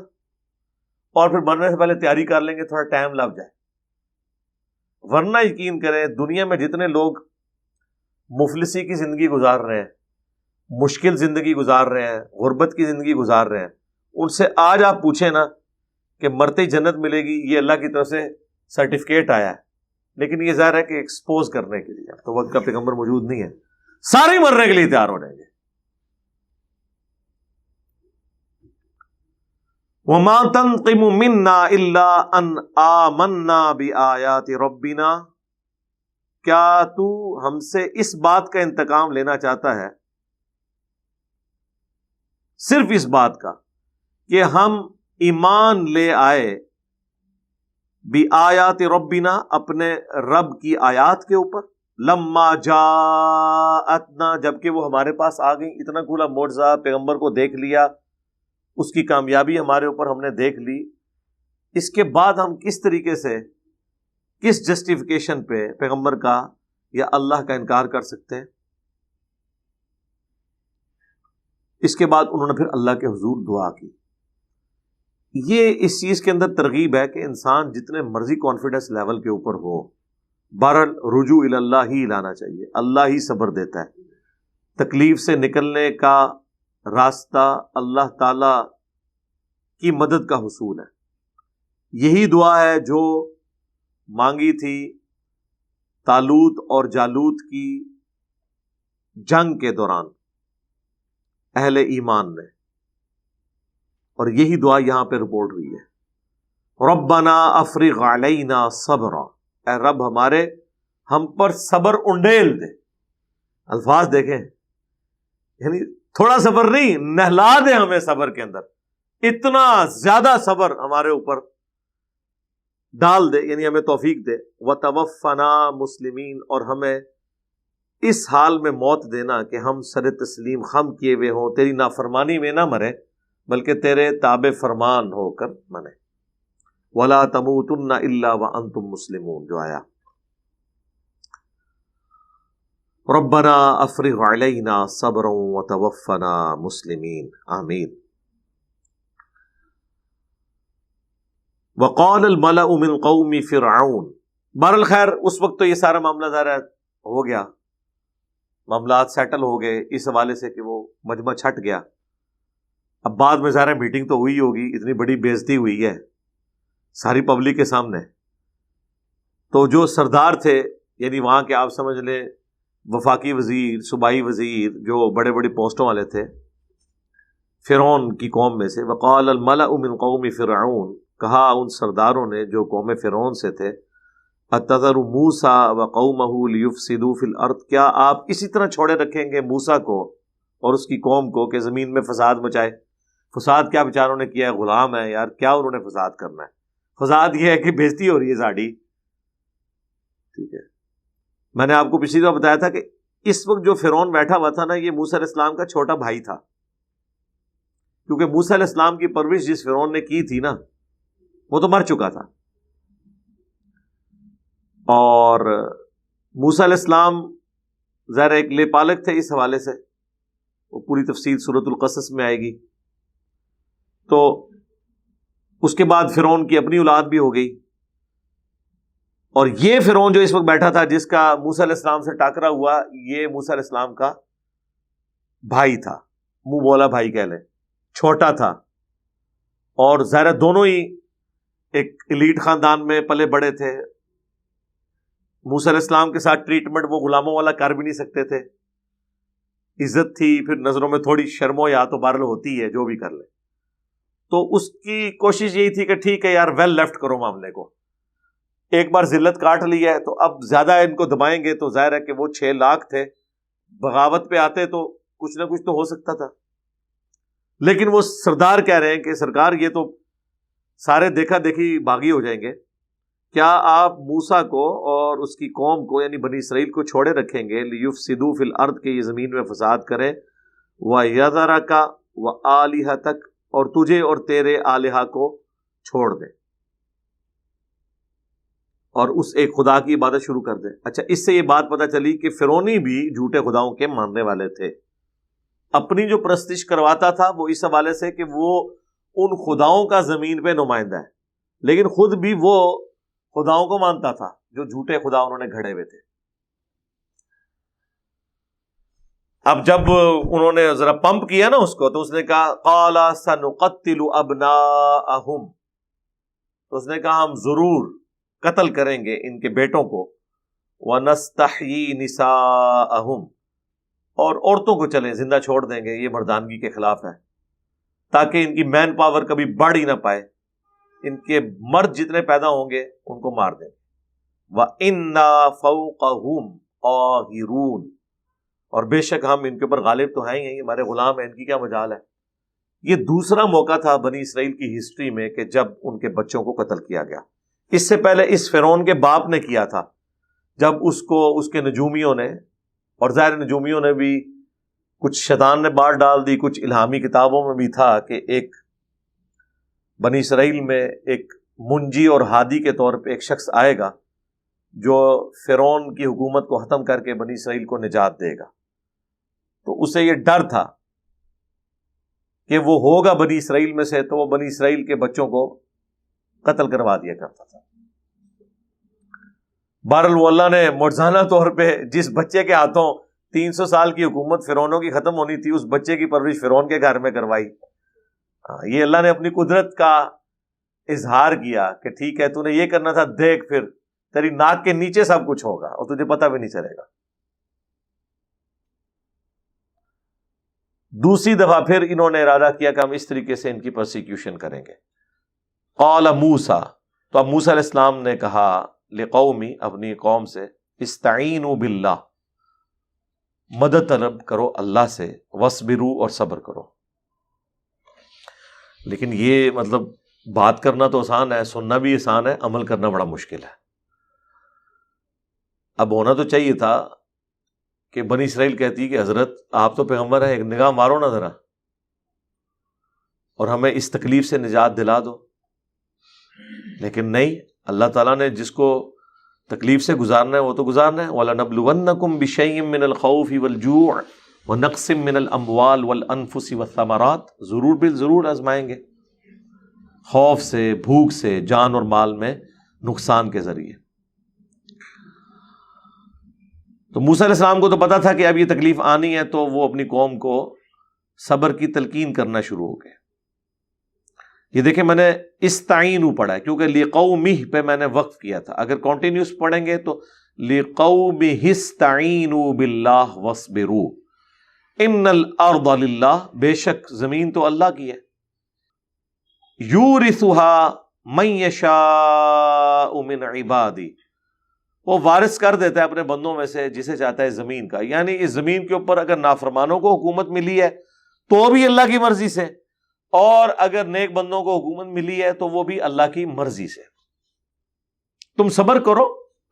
اور پھر مرنے سے پہلے تیاری کر لیں گے، تھوڑا ٹائم لگ جائے۔ ورنہ یقین کریں دنیا میں جتنے لوگ مفلسی کی زندگی گزار رہے ہیں، مشکل زندگی گزار رہے ہیں، غربت کی زندگی گزار رہے ہیں، ان سے آج آپ پوچھیں نا کہ مرتے ہی جنت ملے گی، یہ اللہ کی طرف سے سرٹیفکیٹ آیا ہے، لیکن یہ ظاہر ہے کہ ایکسپوز کرنے کے لیے، تو وقت کا پیغمبر موجود نہیں ہے، سارے مرنے کے لیے تیار ہو جائیں گے۔ وَمَا تَنْقِمُ مِنَّا إِلَّا أَنْ آمَنَّا بِآيَاتِ رَبِّنَا، کیا تو ہم سے اس بات کا انتقام لینا چاہتا ہے، صرف اس بات کا کہ ہم ایمان لے آئے بِآيَاتِ رَبِّنَا، اپنے رب کی آیات کے اوپر، لَمَّا جَاءَتْنَا، جبکہ وہ ہمارے پاس آ گئی، اتنا کھلا معجزہ، پیغمبر کو دیکھ لیا، اس کی کامیابی ہمارے اوپر ہم نے دیکھ لی، اس کے بعد ہم کس طریقے سے، کس جسٹیفیکیشن پہ پیغمبر کا یا اللہ کا انکار کر سکتے ہیں؟ اس کے بعد انہوں نے پھر اللہ کے حضور دعا کی۔ یہ اس چیز کے اندر ترغیب ہے کہ انسان جتنے مرضی کانفیڈنس لیول کے اوپر ہو، بہرحال رجوع الی اللہ ہی لانا چاہیے، اللہ ہی صبر دیتا ہے۔ تکلیف سے نکلنے کا راستہ اللہ تعالی کی مدد کا حصول ہے۔ یہی دعا ہے جو مانگی تھی طالوت اور جالوت کی جنگ کے دوران اہل ایمان نے، اور یہی دعا یہاں پہ رپورٹ ہوئی ہے، ربنا افرغ علینا صبرا، اے رب ہمارے ہم پر صبر انڈیل دے۔ الفاظ دیکھیں، یعنی تھوڑا صبر نہیں، نہلا دے ہمیں صبر کے اندر، اتنا زیادہ صبر ہمارے اوپر ڈال دے، یعنی ہمیں توفیق دے۔ وتوفنا مسلمین، اور ہمیں اس حال میں موت دینا کہ ہم سر تسلیم خم کیے ہوئے ہوں، تیری نافرمانی میں نہ مرے بلکہ تیرے تابع فرمان ہو کر مرے۔ وَلَا تَمُوتُنَّ إِلَّا وَأَنْتُمْ مُسْلِمُونَ جو آیا، ربنا افرغ علینا صبرا وتوفنا مسلمین، آمین۔ وقال الملأ من قوم فرعون، بہرحال خیر اس وقت تو یہ سارا معاملہ ظاہر ہو گیا، معاملات سیٹل ہو گئے اس حوالے سے کہ وہ مجمع چھٹ گیا۔ اب بعد میں ظاہر میٹنگ تو ہوئی ہوگی، اتنی بڑی بےعزتی ہوئی ہے ساری پبلک کے سامنے، تو جو سردار تھے، یعنی وہاں کے آپ سمجھ لیں وفاقی وزیر، صوبائی وزیر، جو بڑے بڑی پوسٹوں والے تھے فرعون کی قوم میں سے، وقال الملأ من قوم فرعون، کہا ان سرداروں نے جو قوم فرعون سے تھے، اتذر موسیٰ وقومہ لیفسدوا فی الارض، کیا آپ اسی طرح چھوڑے رکھیں گے موسیٰ کو اور اس کی قوم کو کہ زمین میں فساد مچائے؟ فساد کیا بیچاروں نے کیا ہے، غلام ہے یار، کیا انہوں نے فساد کرنا ہے؟ فساد یہ ہے کہ بےزتی ہو رہی ہے ساڑی، ٹھیک ہے۔ میں نے آپ کو پچھلی دفعہ بتایا تھا کہ اس وقت جو فرعون بیٹھا ہوا تھا نا، یہ موسیٰ علیہ السلام کا چھوٹا بھائی تھا، کیونکہ موسیٰ علیہ السلام کی پرورش جس فرعون نے کی تھی نا، وہ تو مر چکا تھا، اور موسیٰ علیہ السلام ظاہر ایک لے پالک تھے، اس حوالے سے وہ پوری تفصیل سورۃ القصص میں آئے گی۔ تو اس کے بعد فرعون کی اپنی اولاد بھی ہو گئی، اور یہ فرعون جو اس وقت بیٹھا تھا جس کا موسیٰ علیہ السلام سے ٹاکرا ہوا، یہ موسیٰ علیہ السلام کا بھائی تھا، منہ بولا بھائی کہہ لیں، چھوٹا تھا، اور ظاہر دونوں ہی ایک ایلیٹ خاندان میں پلے بڑے تھے۔ موسیٰ علیہ السلام کے ساتھ ٹریٹمنٹ وہ غلاموں والا کر بھی نہیں سکتے تھے، عزت تھی، پھر نظروں میں تھوڑی شرم و یا تو بہرحال ہوتی ہے جو بھی کر لے، تو اس کی کوشش یہی تھی کہ ٹھیک ہے یار ویل لیفٹ کرو معاملے کو، ایک بار ذلت کاٹ لی ہے تو اب زیادہ ان کو دبائیں گے تو ظاہر ہے کہ وہ 6 لاکھ تھے، بغاوت پہ آتے تو کچھ نہ کچھ تو ہو سکتا تھا، لیکن وہ سردار کہہ رہے ہیں کہ سرکار یہ تو سارے دیکھا دیکھی باغی ہو جائیں گے، کیا آپ موسیٰ کو اور اس کی قوم کو یعنی بنی اسرائیل کو چھوڑے رکھیں گے، لیفسدوا فی الارض، کہ یہ زمین میں فساد کریں، وَیَذَرَکَ وَآلِہَتَک، اور تجھے اور تیرے آلہہ کو چھوڑ دیں اور اس ایک خدا کی عبادت شروع کر دیں؟ اچھا، اس سے یہ بات پتہ چلی کہ فرعونی بھی جھوٹے خداؤں کے ماننے والے تھے، اپنی جو پرستش کرواتا تھا وہ اس حوالے سے کہ وہ ان خداؤں کا زمین پہ نمائندہ ہے، لیکن خود بھی وہ خداؤں کو مانتا تھا جو جھوٹے خدا انہوں نے گھڑے ہوئے تھے۔ اب جب انہوں نے ذرا پمپ کیا نا اس کو، تو اس نے کہا قال سنقتل ابناءہم، تو اس نے کہا ہم ضرور قتل کریں گے ان کے بیٹوں کو، وَنَسْتَحْيِي نِسَاءَهُمْ، اور عورتوں کو چلیں زندہ چھوڑ دیں گے، یہ مردانگی کے خلاف ہے، تاکہ ان کی مین پاور کبھی بڑھ ہی نہ پائے، ان کے مرد جتنے پیدا ہوں گے ان کو مار دیں۔ وَإِنَّا فَوْقَهُمْ قَاهِرُونَ، اور بے شک ہم ان کے اوپر غالب تو ہیں ہی، ہمارے غلام ہیں، ان کی کیا مجال ہے۔ یہ دوسرا موقع تھا بنی اسرائیل کی ہسٹری میں کہ جب ان کے بچوں کو قتل کیا گیا۔ اس سے پہلے اس فرعون کے باپ نے کیا تھا، جب اس کو اس کے نجومیوں نے، اور ظاہر نجومیوں نے بھی کچھ شیطان نے بات ڈال دی، کچھ الہامی کتابوں میں بھی تھا کہ ایک بنی اسرائیل میں ایک منجی اور ہادی کے طور پہ ایک شخص آئے گا جو فرعون کی حکومت کو ختم کر کے بنی اسرائیل کو نجات دے گا۔ تو اسے یہ ڈر تھا کہ وہ ہوگا بنی اسرائیل میں سے، تو وہ بنی اسرائیل کے بچوں کو قتل کروا دیا کرتا تھا۔ بہرحال وہ اللہ نے معجزانہ طور پہ جس بچے کے ہاتھوں 300 سال کی حکومت فرعونوں کی ختم ہونی تھی، اس بچے کی پرورش فرعون کے گھر میں کروائی. یہ اللہ نے اپنی قدرت کا اظہار کیا کہ ٹھیک ہے تو نے یہ کرنا تھا، دیکھ پھر تیری ناک کے نیچے سب کچھ ہوگا اور تجھے پتہ بھی نہیں چلے گا. دوسری دفعہ پھر انہوں نے ارادہ کیا کہ ہم اس طریقے سے ان کی پرسیکیوشن کریں گے. قال موسیٰ، تو اب موسیٰ علیہ السلام نے کہا لقومی، اپنی قوم سے، استعینوا باللہ، مدد طلب کرو اللہ سے، واصبروا، اور صبر کرو. لیکن یہ مطلب بات کرنا تو آسان ہے، سننا بھی آسان ہے، عمل کرنا بڑا مشکل ہے. اب ہونا تو چاہیے تھا کہ بنی اسرائیل کہتی کہ حضرت آپ تو پیغمبر ہیں، ایک نگاہ مارو نا ذرا اور ہمیں اس تکلیف سے نجات دلا دو. لیکن نہیں، اللہ تعالیٰ نے جس کو تکلیف سے گزارنا ہے وہ تو گزارنا ہے. وَلَنَبْلُوَنَّكُمْ بِشَيْءٍ مِّنَ الْخَوْفِ وَالْجُوعِ وَنَقْصٍ مِّنَ الْأَمْوَالِ وَالْأَنفُسِ وَالثَّمَرَاتِ، ضرور بالضرور آزمائیں گے، خوف سے، بھوک سے، جان اور مال میں نقصان کے ذریعے. تو موسیٰ علیہ السلام کو تو پتا تھا کہ اب یہ تکلیف آنی ہے، تو وہ اپنی قوم کو صبر کی تلقین کرنا شروع ہو گئے. یہ دیکھیں میں نے استعینوا پڑھا ہے کیونکہ لقومہ پہ میں نے وقف کیا تھا. اگر کنٹینیوس پڑھیں گے تو لقومہ استعینوا باللہ واصبروا ان الارض للہ، بے شک زمین تو اللہ کی ہے، یورثها من یشاء من عبادی، وہ وارث کر دیتا ہے اپنے بندوں میں سے جسے چاہتا ہے زمین کا. یعنی اس زمین کے اوپر اگر نافرمانوں کو حکومت ملی ہے تو بھی اللہ کی مرضی سے، اور اگر نیک بندوں کو حکومت ملی ہے تو وہ بھی اللہ کی مرضی سے. تم صبر کرو،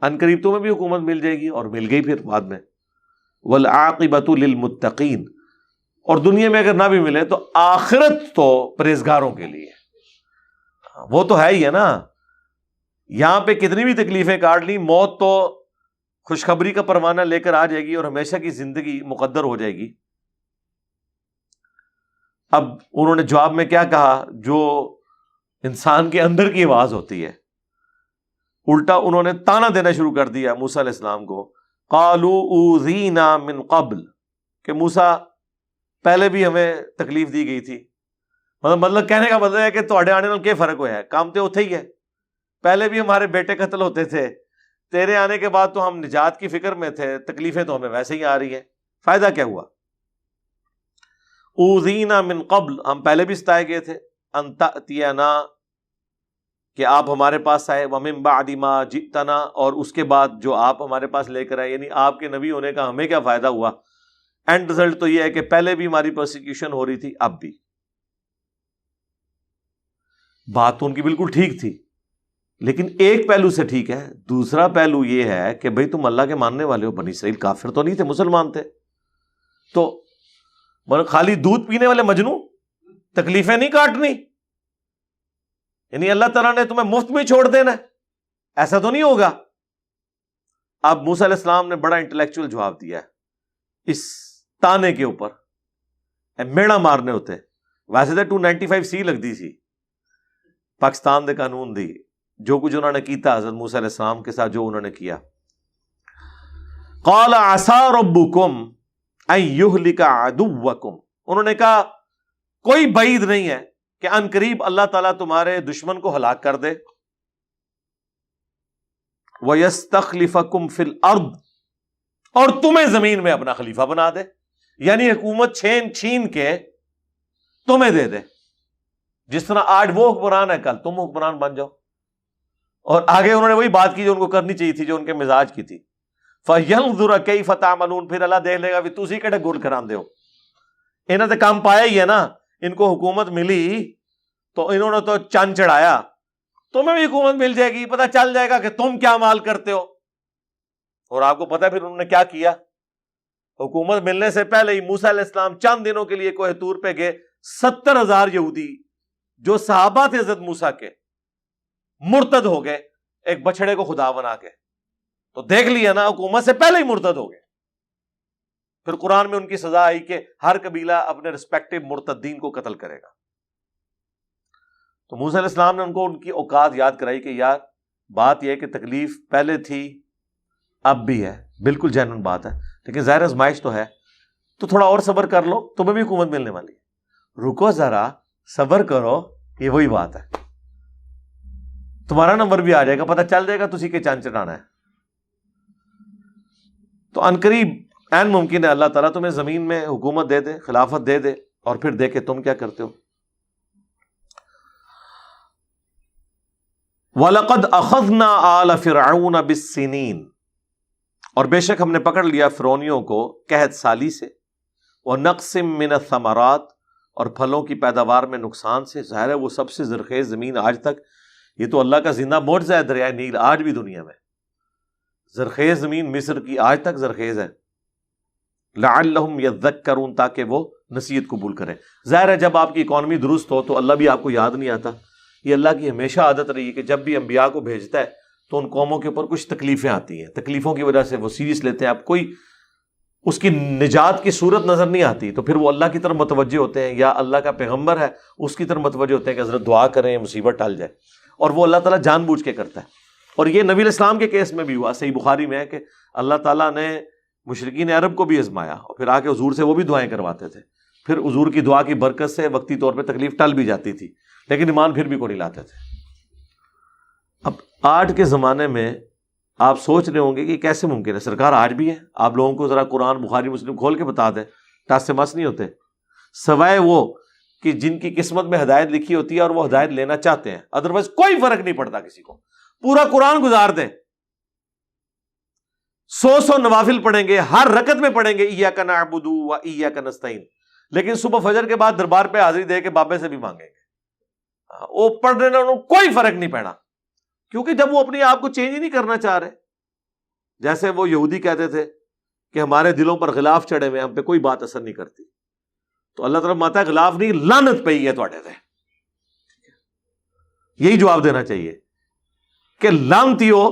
ان قریب تمہیں بھی حکومت مل جائے گی، اور مل گئی پھر بعد میں. والعاقبۃ للمتقین، اور دنیا میں اگر نہ بھی ملے تو آخرت تو پرہیزگاروں کے لیے. وہ تو ہے ہی ہے نا، یہاں پہ کتنی بھی تکلیفیں کاٹ لی، موت تو خوشخبری کا پروانہ لے کر آ جائے گی اور ہمیشہ کی زندگی مقدر ہو جائے گی. اب انہوں نے جواب میں کیا کہا جو انسان کے اندر کی آواز ہوتی ہے، الٹا انہوں نے تانا دینا شروع کر دیا موسیٰ علیہ السلام کو. قالوا اوذینا من قبل، کہ موسیٰ پہلے بھی ہمیں تکلیف دی گئی تھی. مطلب کہنے کا مطلب ہے کہ تواڈے آنے نال کیا فرق ہوا ہے، کام تو اتھے ہی ہے. پہلے بھی ہمارے بیٹے قتل ہوتے تھے، تیرے آنے کے بعد تو ہم نجات کی فکر میں تھے، تکلیفیں تو ہمیں ویسے ہی آ رہی ہیں، فائدہ کیا ہوا. اوذینا من قبل، ہم پہلے بھی ستائے گئے تھے، ان تأتینا، کہ آپ ہمارے پاس آئے، ومن بعد ما جئتنا، اور اس کے بعد جو آپ ہمارے پاس لے کر آئے. یعنی آپ کے نبی ہونے کا ہمیں کیا فائدہ ہوا. اینڈ رزلٹ تو یہ ہے کہ پہلے بھی ہماری پرسیکیوشن ہو رہی تھی، اب بھی. بات تو ان کی بالکل ٹھیک تھی، لیکن ایک پہلو سے ٹھیک ہے. دوسرا پہلو یہ ہے کہ بھئی تم اللہ کے ماننے والے ہو، بنی اسرائیل کافر تو نہیں تھے، مسلمان تھے. تو خالی دودھ پینے والے مجنو تکلیفیں نہیں کاٹنی، یعنی اللہ تعالیٰ نے تمہیں مفت میں چھوڑ دینا ہے، ایسا تو نہیں ہوگا. اب موسیٰ علیہ السلام نے بڑا انٹلیکچوئل جواب دیا ہے اس تانے کے اوپر. میڑا مارنے ہوتے ویسے تو 295C لگتی سی پاکستان دے قانون دی، جو کچھ انہوں نے کیتا حضرت موسیٰ علیہ السلام کے ساتھ جو انہوں نے کیا. قال عسى ربكم ان يهلك عدوكم، انہوں نے کہا کوئی بعید نہیں ہے کہ ان قریب اللہ تعالیٰ تمہارے دشمن کو ہلاک کر دے. وَيَسْتَخْلِفَكُمْ فِي الْأَرْضِ، اور تمہیں زمین میں اپنا خلیفہ بنا دے، یعنی حکومت چھین کے تمہیں دے دے. جس طرح آج وہ حکمران ہے کل تم حکمران بن جاؤ. اور آگے انہوں نے وہی بات کی جو ان کو کرنی چاہیے تھی، جو ان کے مزاج کی تھی. فَيَنْظُرَ كَيْفَ تَعْمَلُونَ، پھر اللہ دیکھ لے گا بھی تسی کہڑے گول کراندے ہو. انہوں نے کام پایا ہی ہے نا، ان کو حکومت ملی تو انہوں نے تو چند چڑھایا، تمہیں بھی حکومت مل جائے گی، پتہ چل جائے گا کہ تم کیا مال کرتے ہو. اور آپ کو پتہ ہے پھر انہوں نے کیا کیا. حکومت ملنے سے پہلے ہی موسیٰ علیہ السلام چند دنوں کے لیے کوہ طور پہ گئے. 70,000 یہودی جو صحابہ تھے حضرت موسیٰ کے، مرتد ہو گئے ایک بچڑے کو خدا بنا کے. تو دیکھ لیا نا، حکومت سے پہلے ہی مرتد ہو گئے. پھر قرآن میں ان کی سزا آئی کہ ہر قبیلہ اپنے رسپیکٹو مرتدین کو قتل کرے گا. تو موسیٰ علیہ السلام نے ان کو ان کی اوقات یاد کرائی کہ یار بات یہ ہے کہ تکلیف پہلے تھی اب بھی ہے، بالکل جینوین بات ہے، لیکن ظاہر آزمائش تو ہے، تو تھوڑا اور صبر کر لو، تمہیں بھی حکومت ملنے والی ہے، رکو ذرا، صبر کرو، یہ وہی بات ہے، تمہارا نمبر بھی آ جائے گا، پتہ چل جائے گا تسی کے چاند چڑھانا ہے۔ تو عنقریب عین ممکن ہے اللہ تعالیٰ تمہیں زمین میں حکومت دے دے، خلافت دے دے، اور پھر دیکھے تم کیا کرتے ہو۔ وَلَقَدْ أَخَذْنَا آلَ فِرْعَوْنَ بِالسِّنِينَ، اور بے شک ہم نے پکڑ لیا فرعونیوں کو قحط سالی سے، وَنَقْصٍ مِّنَ الثَّمَرَاتِ، اور پھلوں کی پیداوار میں نقصان سے۔ ظاہر ہے وہ سب سے زرخیز زمین آج تک، یہ تو اللہ کا زندہ معجزہ ہے، دریائے نیل آج بھی دنیا میں زرخیز زمین مصر کی آج تک زرخیز ہے۔ لَعَلَّهُمْ يَذَّكَّرُونَ، تاکہ وہ نصیحت قبول کریں۔ ظاہر ہے جب آپ کی اکانومی درست ہو تو اللہ بھی آپ کو یاد نہیں آتا، یہ اللہ کی ہمیشہ عادت رہی ہے کہ جب بھی انبیاء کو بھیجتا ہے تو ان قوموں کے اوپر کچھ تکلیفیں آتی ہیں، تکلیفوں کی وجہ سے وہ سیریس لیتے ہیں، اب کوئی اس کی نجات کی صورت نظر نہیں آتی تو پھر وہ اللہ کی طرف متوجہ ہوتے ہیں، یا اللہ کا پیغمبر ہے اس کی طرف متوجہ ہوتے ہیں کہ حضرت دعا کریں مصیبت ٹل جائے، اور وہ اللہ تعالیٰ جان بوجھ کے کرتا ہے۔ اور یہ نبی علیہ السلام کے کیس میں بھی ہوا، صحیح بخاری میں ہے کہ اللہ تعالیٰ نے مشرکین عرب کو بھی آزمایا، اور پھر آ کے حضور سے وہ بھی دعائیں کرواتے تھے، پھر حضور کی دعا کی برکت سے وقتی طور پہ تکلیف ٹل بھی جاتی تھی، لیکن ایمان پھر بھی کو نہیں لاتے تھے۔ اب آج کے زمانے میں آپ سوچ رہے ہوں گے کہ کیسے ممکن ہے، سرکار آج بھی ہے، آپ لوگوں کو ذرا قرآن بخاری مسلم کھول کے بتا دیں، ٹاس سے مس نہیں ہوتے، سوائے وہ کہ جن کی قسمت میں ہدایت لکھی ہوتی ہے اور وہ ہدایت لینا چاہتے ہیں، ادروائز کوئی فرق نہیں پڑتا کسی کو، پورا قرآن گزار دیں، 100 نوافل پڑھیں گے، ہر رکعت میں پڑھیں گے ایاک نعبد و ایاک نستعین، لیکن صبح فجر کے بعد دربار پہ حاضری دے کے بابے سے بھی مانگیں گے، وہ پڑھنے نہ کوئی فرق نہیں پڑا، کیونکہ جب وہ اپنے آپ کو چینج ہی نہیں کرنا چاہ رہے، جیسے وہ یہودی کہتے تھے کہ ہمارے دلوں پر غلاف چڑھے ہوئے، ہم پہ کوئی بات اثر نہیں کرتی، تو اللہ تعالیٰ ماتا ہے غلاف نہیں، لعنت پئی ہے تواڈے تے، یہی جواب دینا چاہیے کہ لعنتیو،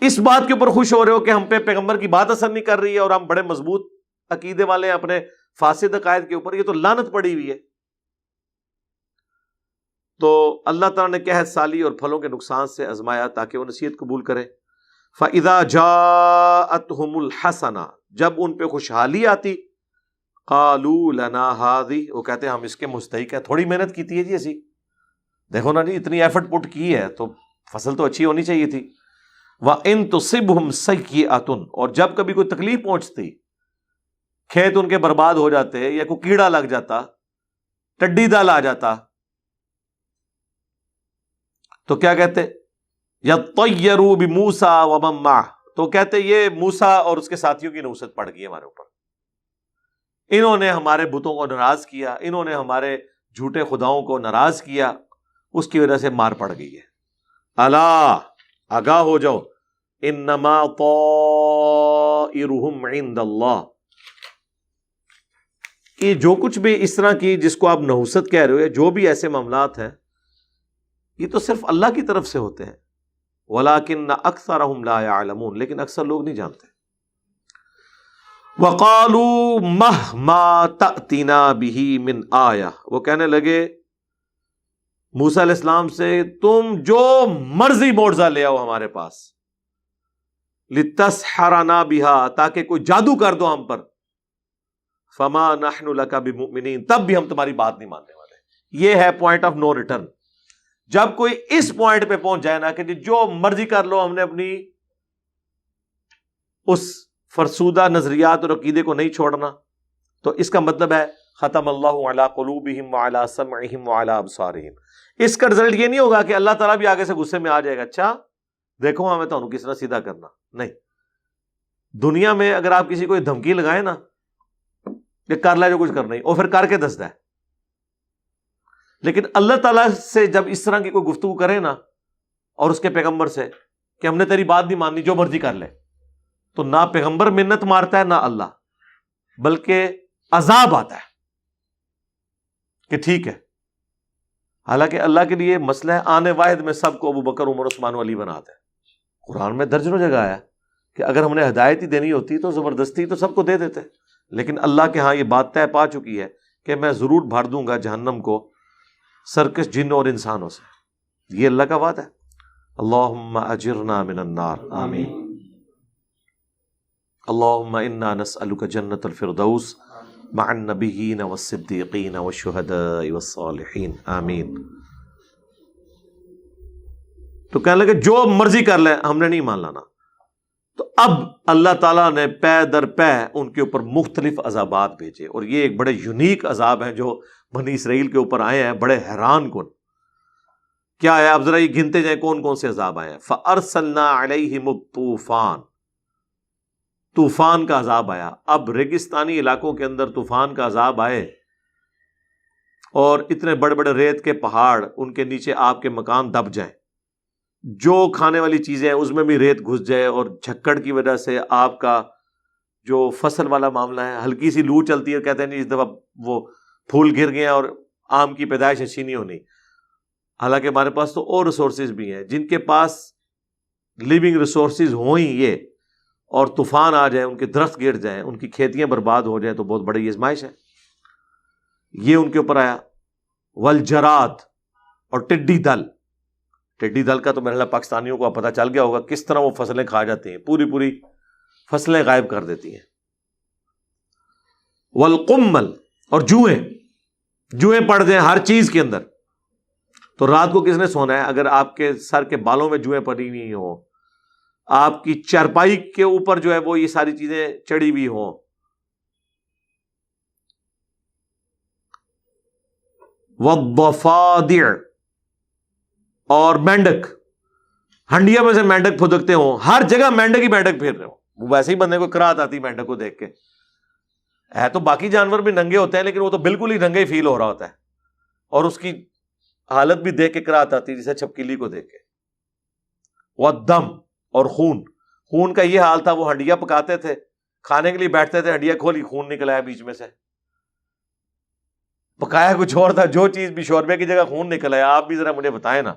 اس بات کے اوپر خوش ہو رہے ہو کہ ہم پہ پیغمبر کی بات اثر نہیں کر رہی ہے اور ہم بڑے مضبوط عقیدے والے ہیں اپنے فاسد عقائد کے اوپر، یہ تو لعنت پڑی ہوئی ہے۔ تو اللہ تعالیٰ نے قحط سالی اور پھلوں کے نقصان سے آزمایا تاکہ وہ نصیحت قبول کرے۔ فَإِذَا جَاءَتْهُمُ الْحَسَنَةُ، جب ان پہ خوشحالی آتی، قَالُوا لَنَا هَٰذِهِ، وہ کہتے ہیں ہم اس کے مستحق ہیں، تھوڑی محنت کی تھی جی اسی، دیکھو نا جی اتنی ایفرٹ پٹ کی ہے تو فصل تو اچھی ہونی چاہیے تھی۔ وَإِن تُصِبْهُمْ سَيِّئَةٌ، اور جب کبھی کوئی تکلیف پہنچتی، کھیت ان کے برباد ہو جاتے یا کوئی کیڑا لگ جاتا، ٹڈی دل آ جاتا، تو کیا کہتے؟ یطیروا بموسیٰ ومن معہ، تو کہتے یہ موسیٰ اور اس کے ساتھیوں کی نحوست پڑ گئی ہمارے اوپر، انہوں نے ہمارے بتوں کو ناراض کیا، انہوں نے ہمارے جھوٹے خداؤں کو ناراض کیا، اس کی وجہ سے مار پڑ گئی ہے۔ الا، آگاہ ہو جاؤ، انما طائرہم عند اللہ، کہ جو کچھ بھی اس طرح کی جس کو آپ نحوست کہہ رہے ہو، جو بھی ایسے معاملات ہیں یہ تو صرف اللہ کی طرف سے ہوتے ہیں، وَلَٰكِنَّ أَكْثَرَهُمْ لَا يَعْلَمُونَ، لیکن اکثر لوگ نہیں جانتے۔ وَقَالُوا مَهْمَا تَأْتِنَا بِهِ مِنْ آیَةٍ، وہ کہنے لگے موسیٰ علیہ السلام سے تم جو مرضی معجزہ لے آؤ ہمارے پاس، لِتَسْحَرَنَا بِهَا، تاکہ کوئی جادو کر دو ہم پر، فَمَا نَحْنُ لَكَ بِمُؤْمِنِينَ، تب بھی ہم تمہاری بات نہیں ماننے والے۔ یہ ہے پوائنٹ آف نو ریٹرن، جب کوئی اس پوائنٹ پہ پہنچ جائے نا کہ جو مرضی کر لو، ہم نے اپنی اس فرسودہ نظریات اور عقیدے کو نہیں چھوڑنا، تو اس کا مطلب ہے ختم اللہ علی قلوبہم وعلی سمعہم وعلی ابصارہم۔ اس کا رزلٹ یہ نہیں ہوگا کہ اللہ تعالیٰ بھی آگے سے غصے میں آ جائے گا، اچھا دیکھو ہمیں تو کس طرح سیدھا کرنا، نہیں۔ دنیا میں اگر آپ کسی کو دھمکی لگائیں نا کہ کر لے جو کچھ کرنا ہی، اور پھر کر کے دستا ہے، لیکن اللہ تعالیٰ سے جب اس طرح کی کوئی گفتگو کرے نا، اور اس کے پیغمبر سے کہ ہم نے تیری بات نہیں ماننی، جو مرضی کر لے، تو نہ پیغمبر منت مارتا ہے نہ اللہ، بلکہ عذاب آتا ہے کہ ٹھیک ہے۔ حالانکہ اللہ کے لیے مسئلہ ہے، آنے واحد میں سب کو ابو بکر عمر عثمان علی بناتا ہے۔ قرآن میں درجنوں جگہ آیا کہ اگر ہم نے ہدایت ہی دینی ہوتی تو زبردستی تو سب کو دے دیتے، لیکن اللہ کے ہاں یہ بات طے پا چکی ہے کہ میں ضرور بھر دوں گا جہنم کو سرکش جن اور انسانوں سے، یہ اللہ کا وعدہ ہے۔ اللہم اجرنا من النار، آمین۔ اللہم انا نسألک جنت الفردوس مع النبیین والصدیقین والشہداء والصالحین آمین. تو کہنے لگے جو مرضی کر لیں، ہم نے نہیں مان لانا. تو اب اللہ تعالیٰ نے پے در پے ان کے اوپر مختلف عذابات بھیجے، اور یہ ایک بڑے یونیک عذاب ہیں جو بنی اسرائیل کے اوپر آئے ہیں، بڑے حیران کن. کیا ہے؟ اب ذرا یہ گنتے جائیں کون کون سے عذاب آئے ہیں. فَأَرْسَلْنَا عَلَيْهِمُ الطُّوفَانَ، طوفان کا عذاب آیا. اب ریگستانی علاقوں کے اندر طوفان کا عذاب آئے، اور اتنے بڑے بڑے ریت کے پہاڑ، ان کے نیچے آپ کے مکان دب جائیں، جو کھانے والی چیزیں ہیں اس میں بھی ریت گھس جائے، اور جھکڑ کی وجہ سے آپ کا جو فصل والا معاملہ ہے، ہلکی سی لو چلتی ہے، کہتے ہیں نہیں اس دفعہ وہ پھول گر گئے اور آم کی پیدائش اچھی نہیں ہونی. حالانکہ ہمارے پاس تو اور ریسورسز بھی ہیں. جن کے پاس لیونگ ریسورسز ہوں ہی یہ، اور طوفان آ جائے، ان کے درخت گر جائیں، ان کی کھیتیاں برباد ہو جائیں، تو بہت بڑی آزمائش ہے. یہ ان کے اوپر آیا. والجراد، اور ٹڈی دل. ٹڈی دل کا تو میرے خیال پاکستانیوں کو پتہ چل گیا ہوگا کس طرح وہ فصلیں کھا جاتی ہیں، پوری پوری فصلیں غائب کر دیتی ہیں. والقمل، اور جوئیں پڑ جائیں ہر چیز کے اندر. تو رات کو کس نے سونا ہے اگر آپ کے سر کے بالوں میں جوئیں پڑی ہوئی ہوں، آپ کی چارپائی کے اوپر جو ہے وہ یہ ساری چیزیں چڑھی ہوئی ہوں. والضفادع، اور مینڈک، ہنڈیا میں سے مینڈک پھدکتے ہوں، ہر جگہ مینڈک ہی مینڈک پھر رہے ہوں. وہ ویسے ہی بندے کو کراہت آتی مینڈک کو دیکھ کے. ہے تو باقی جانور بھی ننگے ہوتے ہیں، لیکن وہ تو بالکل ہی ننگے ہی فیل ہو رہا ہوتا ہے، اور اس کی حالت بھی دیکھ کے کراہت آتی جیسے چھپکلی کو دیکھ کے. والدم، اور خون کا یہ حال تھا. وہ ہنڈیا پکاتے تھے، کھانے کے لیے بیٹھتے تھے، ہنڈیا کھولی، خون نکل آیا بیچ میں سے. پکایا کچھ اور تھا، جو چیز بھی شوربے کی جگہ خون نکل آیا. آپ بھی ذرا مجھے بتائیں نا،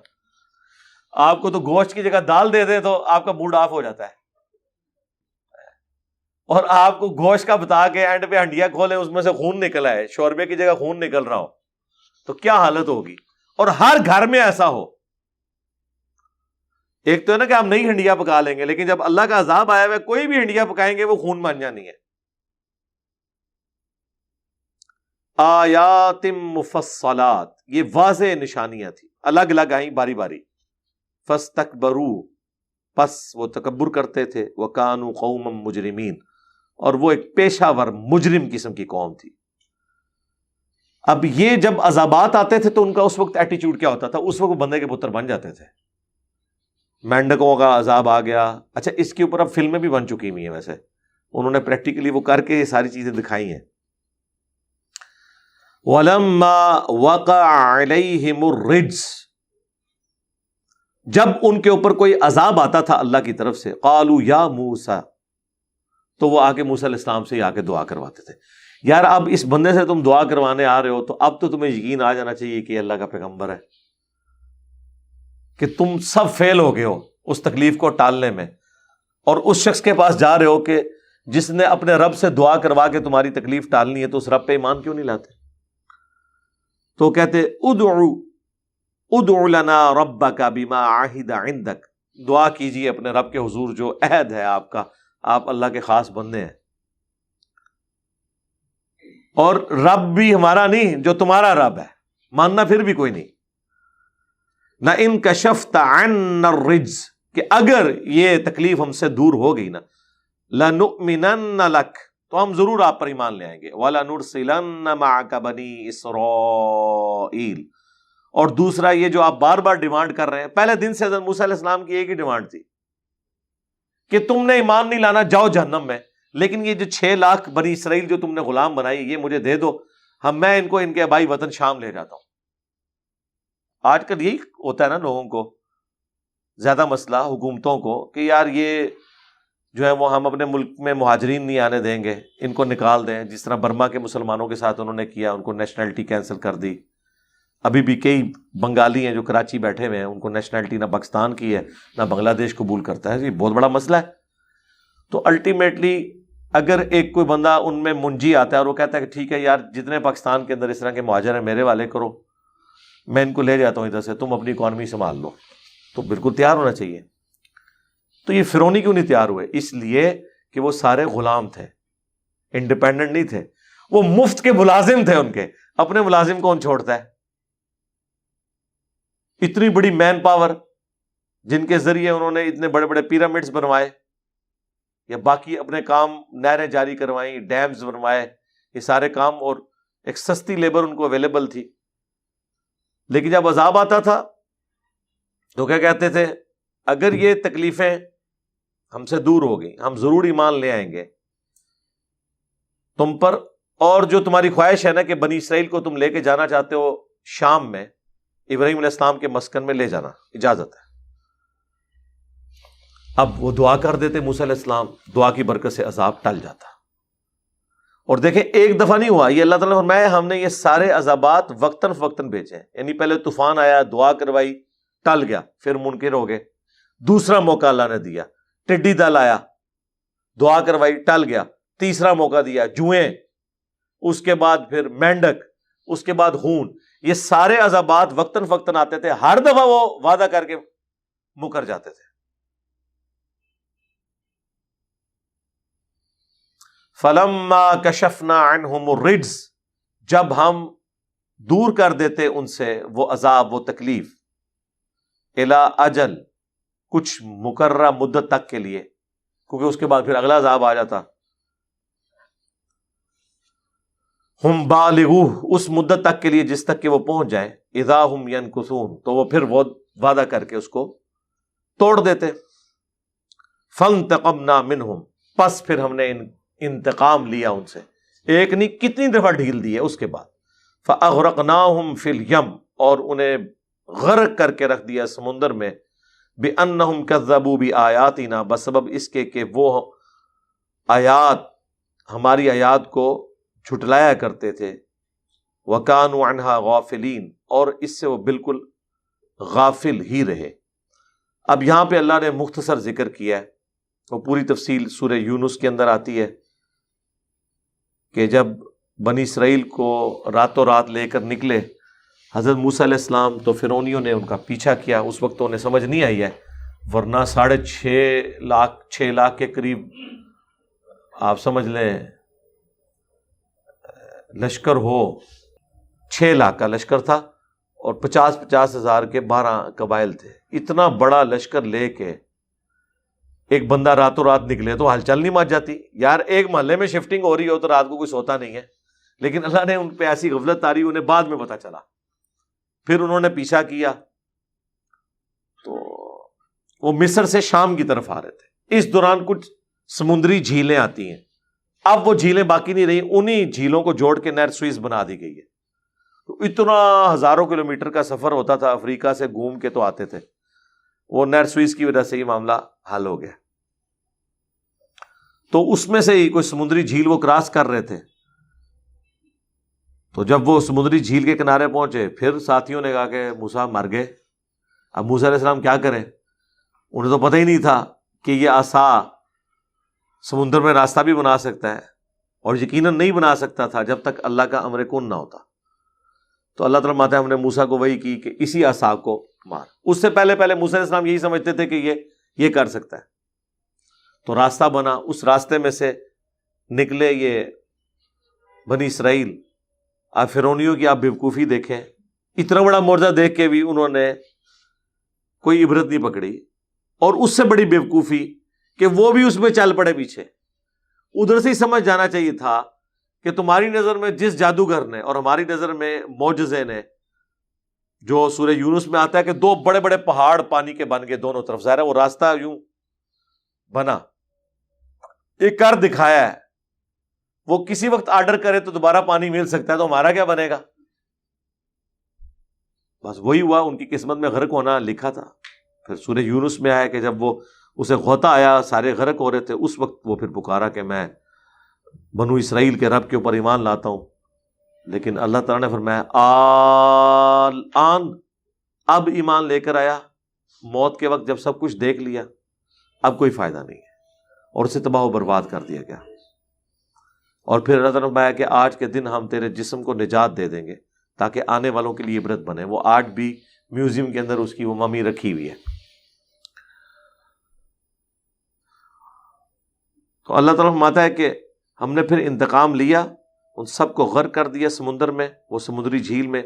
آپ کو تو گوشت کی جگہ دال دے دے تو آپ کا موڈ آف ہو جاتا ہے، اور آپ کو گوشت کا بتا کے اینڈ پہ ہنڈیا کھولے، اس میں سے خون نکل آئے، شوربے کی جگہ خون نکل رہا ہو، تو کیا حالت ہوگی. اور ہر گھر میں ایسا ہو. ایک تو ہے نا کہ آپ نئی ہنڈیا پکا لیں گے، لیکن جب اللہ کا عذاب آیا ہوا ہے، کوئی بھی ہنڈیا پکائیں گے وہ خون مان جانی ہے. آیات مفصلات، یہ واضح نشانیاں تھیں، الگ الگ آئیں باری باری. فاستکبروا، پس وہ تکبر کرتے تھے. وکانوا قوما مجرمین، اور وہ ایک پیشہ ور مجرم قسم کی قوم تھی. اب یہ جب عذابات آتے تھے تو ان کا اس وقت ایٹیچیوڈ کیا ہوتا تھا؟ اس وقت بندے کے پتر بن جاتے تھے. مینڈکوں کا عذاب آ گیا. اچھا، اس کے اوپر اب فلمیں بھی بن چکی ہوئی ہیں، ویسے انہوں نے پریکٹیکلی وہ کر کے یہ ساری چیزیں دکھائی ہیں. وَلَمَّا وَقَعَ عَلَيْهِمُ الرِّجْسُ، جب ان کے اوپر کوئی عذاب آتا تھا اللہ کی طرف سے، قالوا یا موسیٰ، تو وہ آ کے موسیٰ علیہ السلام سے آ کے دعا کرواتے تھے. یار اب اس بندے سے تم دعا کروانے آ رہے ہو تو اب تو تمہیں یقین آ جانا چاہیے کہ اللہ کا پیغمبر ہے، کہ تم سب فیل ہو گئے ہو اس تکلیف کو ٹالنے میں، اور اس شخص کے پاس جا رہے ہو کہ جس نے اپنے رب سے دعا کروا کے تمہاری تکلیف ٹالنی ہے، تو اس رب پہ ایمان کیوں نہیں لاتے؟ تو کہتے ادعو لنا ربک بما عہد عندک، دعا کیجیے اپنے رب کے حضور جو عہد ہے آپ کا، آپ اللہ کے خاص بندے ہیں، اور رب بھی ہمارا نہیں جو تمہارا رب ہے، ماننا پھر بھی کوئی نہیں. نہ ان کشفت عنا الرجز، کہ اگر یہ تکلیف ہم سے دور ہو گئی نا، لنؤمنن لک، تو ہم ضرور آپ پر ایمان لے آئیں گے. وَلَنُرْسِلَنَّ مَعَكَ بَنِي إِسْرَائِيلَ، اور دوسرا یہ جو آپ بار بار ڈیمانڈ کر رہے ہیں، پہلے دن سے حضرت موسیٰ علیہ السلام کی ایک ہی ڈیمانڈ تھی کہ تم نے ایمان نہیں لانا، جاؤ جہنم میں، لیکن یہ جو 6 لاکھ بنی اسرائیل جو تم نے غلام بنائی، یہ مجھے دے دو، میں ان کو ان کے آبائی وطن شام لے جاتا ہوں. آج کل یہی ہوتا ہے نا لوگوں کو، زیادہ مسئلہ حکومتوں کو، کہ یار یہ جو ہے وہ ہم اپنے ملک میں مہاجرین نہیں آنے دیں گے، ان کو نکال دیں، جس طرح برما کے مسلمانوں کے ساتھ انہوں نے کیا، ان کو نیشنلٹی کینسل کر دی. ابھی بھی کئی بنگالی ہیں جو کراچی بیٹھے ہوئے ہیں، ان کو نیشنلٹی نہ پاکستان کی ہے نہ بنگلہ دیش قبول کرتا ہے. یہ بہت بڑا مسئلہ ہے. تو الٹیمیٹلی اگر ایک کوئی بندہ ان میں منجی آتا ہے اور وہ کہتا ہے کہ ٹھیک ہے یار، جتنے پاکستان کے اندر اس طرح کے مہاجر ہیں میرے والے کرو، میں ان کو لے جاتا ہوں ادھر سے، تم اپنی اکانومی سنبھال لو، تو بالکل تیار ہونا چاہیے. تو یہ فرعونی کیوں نہیں تیار ہوئے؟ اس لیے کہ وہ سارے غلام تھے، انڈیپینڈنٹ نہیں تھے، وہ مفت کے ملازم تھے ان کے، اپنے ملازم کون چھوڑتا ہے؟ اتنی بڑی مین پاور جن کے ذریعے انہوں نے اتنے بڑے بڑے پیرامڈز بنوائے یا باقی اپنے کام، نہریں جاری کروائیں، ڈیمز بنوائے، یہ سارے کام، اور ایک سستی لیبر ان کو اویلیبل تھی. لیکن جب عذاب آتا تھا تو کیا کہتے تھے؟ اگر یہ تکلیفیں ہم سے دور ہو گئی، ہم ضرور ایمان لے آئیں گے تم پر، اور جو تمہاری خواہش ہے نا کہ بنی اسرائیل کو تم لے کے جانا چاہتے ہو شام میں، ابراہیم علیہ السلام کے مسکن میں لے جانا، اجازت ہے. اب وہ دعا کر دیتے موسیٰ علیہ السلام، دعا کی برکت سے عذاب ٹل جاتا. اور دیکھیں ایک دفعہ نہیں ہوا یہ، اللہ تعالیٰ نے فرمایا ہم نے یہ سارے عذابات وقتاً فوقتاً بھیجے ہیں. یعنی پہلے طوفان آیا، دعا کروائی، ٹل گیا، پھر منکر ہو گئے. دوسرا موقع اللہ نے دیا، ٹڈی دل آیا، دعا کروائی، ٹل گیا. تیسرا موقع دیا، جوئیں، اس کے بعد پھر مینڈک، اس کے بعد خون. یہ سارے عذابات وقتاً فوقتاً آتے تھے، ہر دفعہ وہ وعدہ کر کے مکر جاتے تھے. فَلَمَّا كَشَفْنَا عَنْهُمُ الرِّجْزَ، جب ہم دور کر دیتے ان سے وہ عذاب، وہ تکلیف، إِلَىٰ أَجَلٍ، کچھ مقررہ مدت تک کے لیے، کیونکہ اس کے بعد پھر اگلا عذاب آ جاتا. ہم بالغوہ، اس مدت تک کے لیے جس تک کہ وہ پہنچ جائیں، اذا ہم ینکثون، تو وہ پھر وہ وعدہ کر کے اس کو توڑ دیتے. فانتقمنا منہم، پس پھر ہم نے انتقام لیا ان سے. ایک نہیں کتنی دفعہ ڈھیل دی ہے اس کے بعد. فاغرقناہم فی الیم، اور انہیں غرق کر کے رکھ دیا سمندر میں. بانہم کذبوا بآیاتنا، بسبب اس کے کہ وہ آیات، ہماری آیات کو جھٹلایا کرتے تھے. وَكَانُوا عَنْهَا غَافِلِينَ، اور اس سے وہ بالکل غافل ہی رہے. اب یہاں پہ اللہ نے مختصر ذکر کیا ہے، وہ پوری تفصیل سورہ یونس کے اندر آتی ہے کہ جب بنی اسرائیل کو راتوں رات لے کر نکلے حضرت موسیٰ علیہ السلام، تو فرعونیوں نے ان کا پیچھا کیا. اس وقت تو انہیں سمجھ نہیں آئی ہے، ورنہ 6.5 لاکھ کے قریب آپ سمجھ لیں لشکر ہو، 6 لاکھ کا لشکر تھا، اور 50 ہزار کے 12 قبائل تھے. اتنا بڑا لشکر لے کے ایک بندہ راتوں رات نکلے تو ہلچل نہیں مچ جاتی یار. ایک محلے میں شفٹنگ ہو رہی ہو تو رات کو کوئی سوتا نہیں ہے. لیکن اللہ نے ان پہ ایسی غفلت تاری، انہیں بعد میں پتا چلا. پھر انہوں نے پیچھا کیا تو وہ مصر سے شام کی طرف آ رہے تھے. اس دوران کچھ سمندری جھیلیں آتی ہیں. اب وہ جھیلیں باقی نہیں رہی، انہی جھیلوں کو جوڑ کے نہر سوئز بنا دی گئی ہے. تو اتنا ہزاروں کلومیٹر کا سفر ہوتا تھا، افریقہ سے گھوم کے تو آتے تھے. وہ نہر سوئز کی وجہ سے یہ معاملہ حل ہو گیا. تو اس میں سے ہی کوئی سمندری جھیل وہ کراس کر رہے تھے. تو جب وہ سمندری جھیل کے کنارے پہنچے، پھر ساتھیوں نے کہا کہ موسیٰ مر گئے. اب موسیٰ علیہ السلام کیا کریں؟ انہیں تو پتہ ہی نہیں تھا کہ یہ عصا سمندر میں راستہ بھی بنا سکتا ہے، اور یقیناً نہیں بنا سکتا تھا جب تک اللہ کا امر کن نہ ہوتا. تو اللہ تعالیٰ ماتا ہے ہم نے موسیٰ کو وحی کی کہ اسی عصا کو مار. اس سے پہلے موسیٰ علیہ السلام یہی سمجھتے تھے کہ یہ کر سکتا ہے. تو راستہ بنا، اس راستے میں سے نکلے یہ بنی اسرائیل. آپ فرعونیوں کی آپ بیوقوفی دیکھیں، اتنا بڑا معجزہ دیکھ کے بھی انہوں نے کوئی عبرت نہیں پکڑی. اور اس سے بڑی بیوقوفی کہ وہ بھی اس میں چل پڑے پیچھے. ادھر سے ہی سمجھ جانا چاہیے تھا کہ تمہاری نظر میں جس جادوگر نے اور ہماری نظر میں معجزے نے، جو سورہ یونس میں آتا ہے کہ 2 بڑے بڑے پہاڑ پانی کے بن گئے دونوں طرف، ظاہر ہے وہ راستہ یوں بنا، ایک کر دکھایا ہے. وہ کسی وقت آرڈر کرے تو دوبارہ پانی مل سکتا ہے، تو ہمارا کیا بنے گا؟ بس وہی ہوا، ان کی قسمت میں غرق ہونا لکھا تھا. پھر سورہ یونس میں آیا کہ جب وہ اسے غوطہ آیا، سارے غرق ہو رہے تھے، اس وقت وہ پھر پکارا کہ میں بنو اسرائیل کے رب کے اوپر ایمان لاتا ہوں. لیکن اللہ تعالیٰ نے فرمایا آن، اب ایمان لے کر آیا، موت کے وقت جب سب کچھ دیکھ لیا اب کوئی فائدہ نہیں ہے، اور اسے تباہ و برباد کر دیا گیا. اور پھر اللہ تعالیٰ نے فرمایا کہ آج کے دن ہم تیرے جسم کو نجات دے دیں گے تاکہ آنے والوں کے لیے عبرت بنے. وہ آج بھی میوزیم کے اندر اس کی وہ ممی رکھی ہوئی ہے. تو اللہ تعالیٰ فرماتا ہے کہ ہم نے پھر انتقام لیا، ان سب کو غرق کر دیا سمندر میں، وہ سمندری جھیل میں،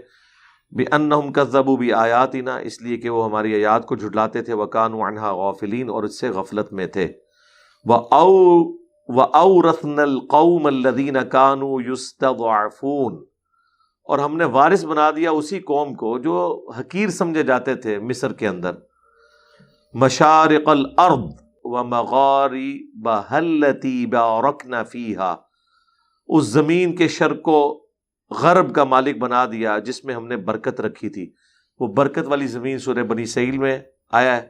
بِأَنَّهُمْ كَذَّبُوا بِآيَاتِنَا، اس لیے کہ وہ ہماری آیات کو جھٹلاتے تھے، وَكَانُوا عَنْهَا غَافِلِينَ، اور اس سے غفلت میں تھے، وَأَوْرَثْنَا الْقَوْمَ الَّذِينَ كَانُوا يُسْتَضْعَفُونَ، اور ہم نے وارث بنا دیا اسی قوم کو جو حقیر سمجھے جاتے تھے مصر کے اندر، مشارق الارض ومغاربها التي باركنا فيها، اس زمین کے شرق و غرب کا مالک بنا دیا جس میں ہم نے برکت رکھی تھی۔ وہ برکت والی زمین سورہ بنی اسرائیل میں آیا ہے،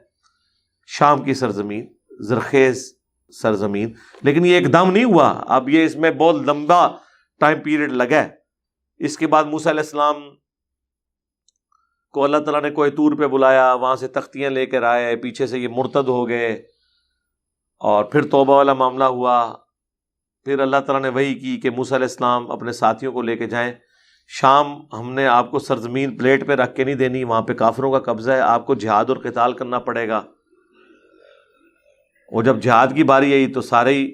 شام کی سرزمین، زرخیز سرزمین، لیکن یہ ایک دم نہیں ہوا، اب یہ اس میں بہت لمبا ٹائم پیریڈ لگا ہے۔ اس کے بعد موسیٰ علیہ السلام کو اللہ تعالیٰ نے کوہ طور پہ بلایا، وہاں سے تختیاں لے کر آئے، پیچھے سے یہ مرتد ہو گئے، اور پھر توبہ والا معاملہ ہوا، پھر اللہ تعالیٰ نے وحی کی کہ موسیٰ علیہ السلام اپنے ساتھیوں کو لے کے جائیں، شام ہم نے آپ کو سرزمین پلیٹ پہ رکھ کے نہیں دینی، وہاں پہ کافروں کا قبضہ ہے، آپ کو جہاد اور قتال کرنا پڑے گا۔ اور جب جہاد کی باری آئی تو سارے ہی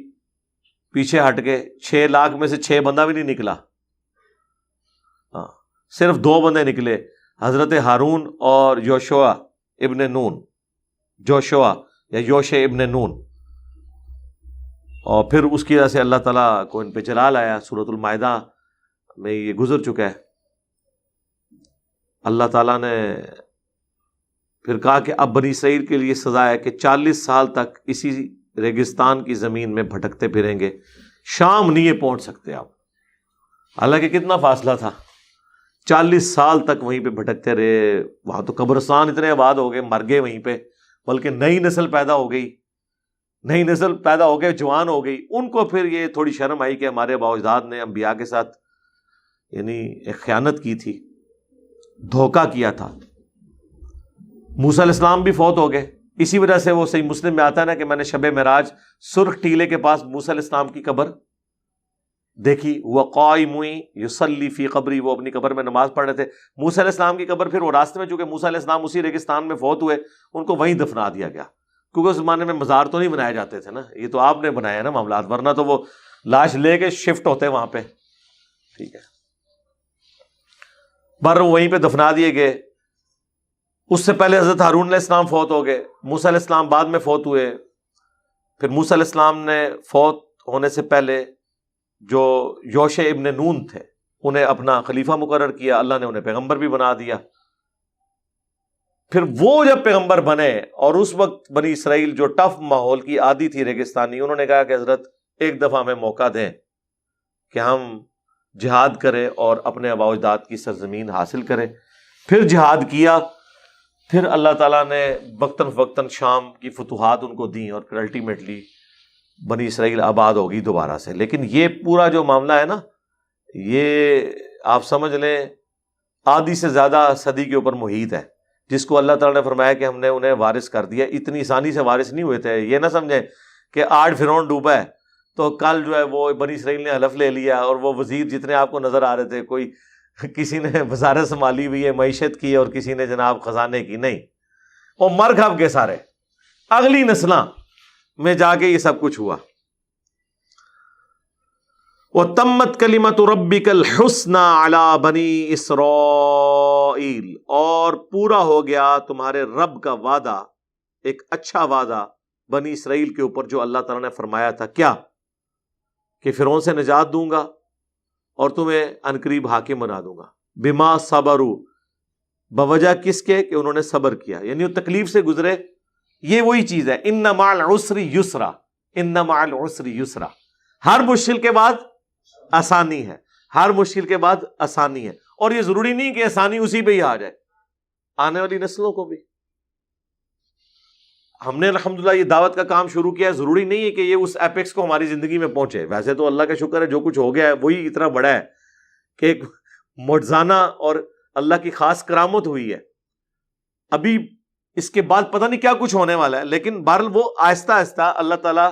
پیچھے ہٹ گئے، 6 لاکھ میں سے 6 بندہ بھی نہیں نکلا، صرف 2 بندے نکلے، حضرت ہارون اور یوشع ابن نون، جوشوا یا یوشع ابن نون، اور پھر اس کی وجہ سے اللہ تعالیٰ کو ان پہ جلال آیا۔ سورۃ المائدہ میں یہ گزر چکا ہے۔ اللہ تعالیٰ نے پھر کہا کہ اب بنی اسرائیل کے لیے سزا ہے کہ 40 سال تک اسی ریگستان کی زمین میں بھٹکتے پھریں گے، شام نہیں پہنچ سکتے آپ، حالانکہ کتنا فاصلہ تھا، 40 سال تک وہیں پہ بھٹکتے رہے۔ وہاں تو قبرستان اتنے آباد ہو گئے، مر گئے وہیں پہ، بلکہ نئی نسل پیدا ہو گئی، نئی نسل پیدا ہو گئے، جوان ہو گئی، ان کو پھر یہ تھوڑی شرم آئی کہ ہمارے آباء و اجداد نے انبیاء کے ساتھ یعنی ایک خیانت کی تھی، دھوکہ کیا تھا۔ موسیٰ علیہ السلام بھی فوت ہو گئے، اسی وجہ سے وہ صحیح مسلم میں آتا ہے نا کہ میں نے شب معراج سرخ ٹیلے کے پاس موسیٰ علیہ السلام کی قبر دیکھی، وہ قائم یصلی فی قبری، وہ اپنی قبر میں نماز پڑھ رہے تھے۔ موسیٰ علیہ السلام کی قبر پھر وہ راستے میں، چونکہ موسیٰ علیہ السلام اسی ریگستان میں فوت ہوئے، ان کو وہیں دفنا دیا گیا، کیونکہ اس زمانے میں مزار تو نہیں بنائے جاتے تھے نا، یہ تو آپ نے بنایا نا معاملات، ورنہ تو وہ لاش لے کے شفٹ ہوتے وہاں پہ، ٹھیک ہے، بر وہیں پہ دفنا دیے گئے۔ اس سے پہلے حضرت ہارون علیہ السلام فوت ہو گئے، موسیٰ علیہ السلام بعد میں فوت ہوئے۔ پھر موسیٰ علیہ السلام نے فوت ہونے سے پہلے جو یوشع ابن نون تھے انہیں اپنا خلیفہ مقرر کیا، اللہ نے انہیں پیغمبر بھی بنا دیا۔ پھر وہ جب پیغمبر بنے، اور اس وقت بنی اسرائیل جو ٹف ماحول کی عادی تھی ریگستانی، انہوں نے کہا کہ حضرت ایک دفعہ ہمیں موقع دیں کہ ہم جہاد کریں اور اپنے آباء و اجداد کی سرزمین حاصل کریں۔ پھر جہاد کیا، پھر اللہ تعالیٰ نے وقتاً فوقتاً شام کی فتوحات ان کو دیں، اور پھر الٹیمیٹلی بنی اسرائیل آباد ہوگی دوبارہ سے۔ لیکن یہ پورا جو معاملہ ہے نا، یہ آپ سمجھ لیں آدھی سے زیادہ صدی کے اوپر محیط ہے، جس کو اللہ تعالیٰ نے فرمایا کہ ہم نے انہیں وارث کر دیا۔ اتنی آسانی سے وارث نہیں ہوئے تھے، یہ نہ سمجھیں کہ آج فرعون ڈوبا ہے تو کل جو ہے وہ بنی اسرائیل نے حلف لے لیا، اور وہ وزیر جتنے آپ کو نظر آ رہے تھے، کوئی کسی نے وزارت سنبھالی ہوئی ہے معیشت کی اور کسی نے جناب خزانے کی، نہیں، وہ مر کھپ کے سارے، اگلی نسلاں میں جا کے یہ سب کچھ ہوا۔ وَتَمَّتْ كَلِمَةُ رَبِّكَ الْحُسْنَى عَلَى بَنِي إِسْرَائِيل، اور پورا ہو گیا تمہارے رب کا وعدہ، ایک اچھا وعدہ بنی اسرائیل کے اوپر جو اللہ تعالیٰ نے فرمایا تھا، کیا کہ فرعون سے نجات دوں گا اور تمہیں عنقریب حاکم بنا دوں گا، بما صبروا، بوجہ کس کے کہ انہوں نے صبر کیا، یعنی وہ تکلیف سے گزرے۔ یہ وہی چیز ہے، ان مع العسر یسرا، ان مع العسر یسرا، ہر مشکل کے بعد آسانی ہے، ہر مشکل کے بعد آسانی ہے، اور یہ ضروری نہیں کہ آسانی اسی پہ ہی آ جائے، آنے والی نسلوں کو بھی۔ ہم نے الحمدللہ یہ دعوت کا کام شروع کیا ہے، ضروری نہیں ہے کہ یہ اس ایپیکس کو ہماری زندگی میں پہنچے، ویسے تو اللہ کا شکر ہے جو کچھ ہو گیا ہے وہی اتنا بڑا ہے کہ ایک معجزانہ اور اللہ کی خاص کرامت ہوئی ہے۔ ابھی اس کے بعد پتہ نہیں کیا کچھ ہونے والا ہے، لیکن بہرحال وہ آہستہ آہستہ اللہ تعالیٰ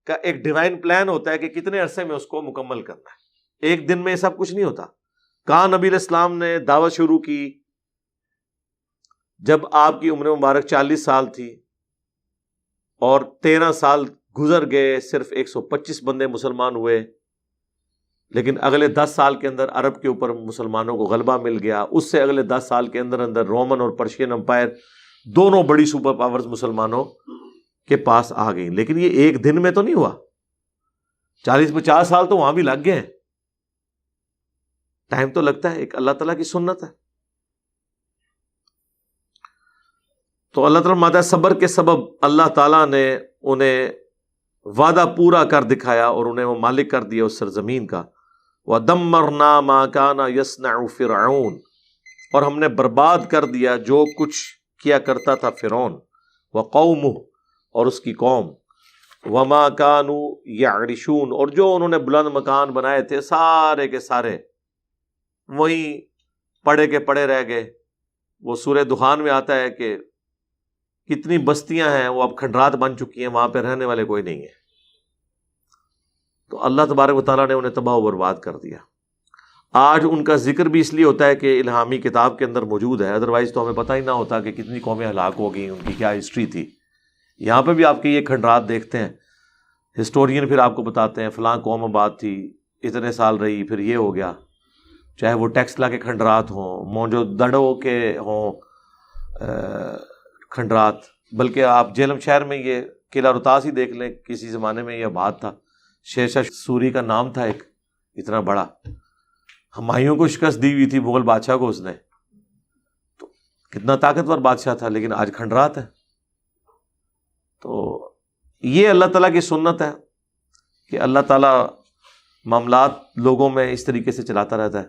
کا ایک ڈیوائن پلان ہوتا ہے کہ کتنے عرصے میں اس کو مکمل کرنا ہے، ایک دن میں یہ سب کچھ نہیں ہوتا۔ کہاں نبی علیہ السلام نے دعوت شروع کی جب آپ کی عمر مبارک 40 سال تھی، اور 13 سال گزر گئے، صرف 125 بندے مسلمان ہوئے، لیکن اگلے 10 سال کے اندر عرب کے اوپر مسلمانوں کو غلبہ مل گیا. اس سے اگلے 10 سال کے اندر رومن اور پرشین امپائر دونوں بڑی سپر پاورز مسلمانوں کے پاس آ گئی. لیکن یہ ایک دن میں تو نہیں ہوا، 40-50 سال تو وہاں بھی لگ گئے ہیں. ٹائم تو لگتا ہے، ایک اللہ تعالیٰ کی سنت ہے. تو اللہ تعالیٰ ماتا صبر کے سبب اللہ تعالیٰ نے انہیں وعدہ پورا کر دکھایا اور انہیں وہ مالک کر دیا اس سرزمین کا. وَدَمَّرْنَا مَا كَانَ يَصْنَعُ فِرْعَوْنُ، اور ہم نے برباد کر دیا جو کچھ کیا کرتا تھا فرعون، وَقَوْمُهُ، اور اس کی قوم، وَمَا كَانُوا يَعْرِشُونَ، اور جو انہوں نے بلند مکان بنائے تھے سارے کے سارے وہیں پڑے کے پڑے رہ گئے. وہ سورہ دخان میں آتا ہے کہ کتنی بستیاں ہیں وہ اب کھنڈرات بن چکی ہیں، وہاں پہ رہنے والے کوئی نہیں ہیں. تو اللہ تبارک و تعالیٰ نے انہیں تباہ و برباد کر دیا. آج ان کا ذکر بھی اس لیے ہوتا ہے کہ الہامی کتاب کے اندر موجود ہے، ادروائز تو ہمیں پتہ ہی نہ ہوتا کہ کتنی قومیں ہلاک ہو گئیں، ان کی کیا ہسٹری تھی. یہاں پہ بھی آپ کے یہ کھنڈرات دیکھتے ہیں، ہسٹورین پھر آپ کو بتاتے ہیں فلاں قوم آباد تھی، اتنے سال رہی، پھر یہ ہو گیا. چاہے وہ ٹیکسلا کے کھنڈرات ہوں، موجو دڑوں کے ہوں کھنڈرات، بلکہ آپ جہلم شہر میں یہ قلعہ رتاس ہی دیکھ لیں، کسی زمانے میں یہ آباد تھا. شیر شاہ سوری کا نام تھا ایک اتنا بڑا، ہمایوں کو شکست دی ہوئی تھی مغل بادشاہ کو اس نے، تو کتنا طاقتور بادشاہ تھا، لیکن آج کھنڈرات ہے. تو یہ اللہ تعالیٰ کی سنت ہے کہ اللہ تعالیٰ معاملات لوگوں میں اس طریقے سے چلاتا رہتا ہے.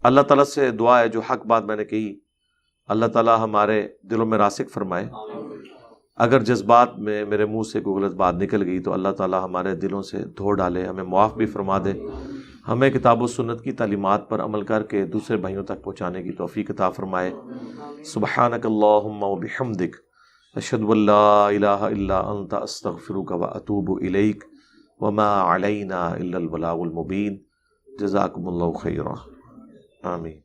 اللہ تعالیٰ سے دعا ہے جو حق بات میں نے کہی اللہ تعالیٰ ہمارے دلوں میں راسخ فرمائے. اگر جذبات میں میرے منہ سے کوئی غلط بات نکل گئی تو اللہ تعالیٰ ہمارے دلوں سے دھو ڈالے، ہمیں معاف بھی فرما دے، ہمیں کتاب و سنت کی تعلیمات پر عمل کر کے دوسرے بھائیوں تک پہنچانے کی توفیق عطا فرمائے. سبحانک اللہم و بحمدک، اشہد ان لا الہ الا انت، استغفرک و اتوب الیک، وما علینا الا البلاغ المبین. جزاکم اللہ خیرا. آمین.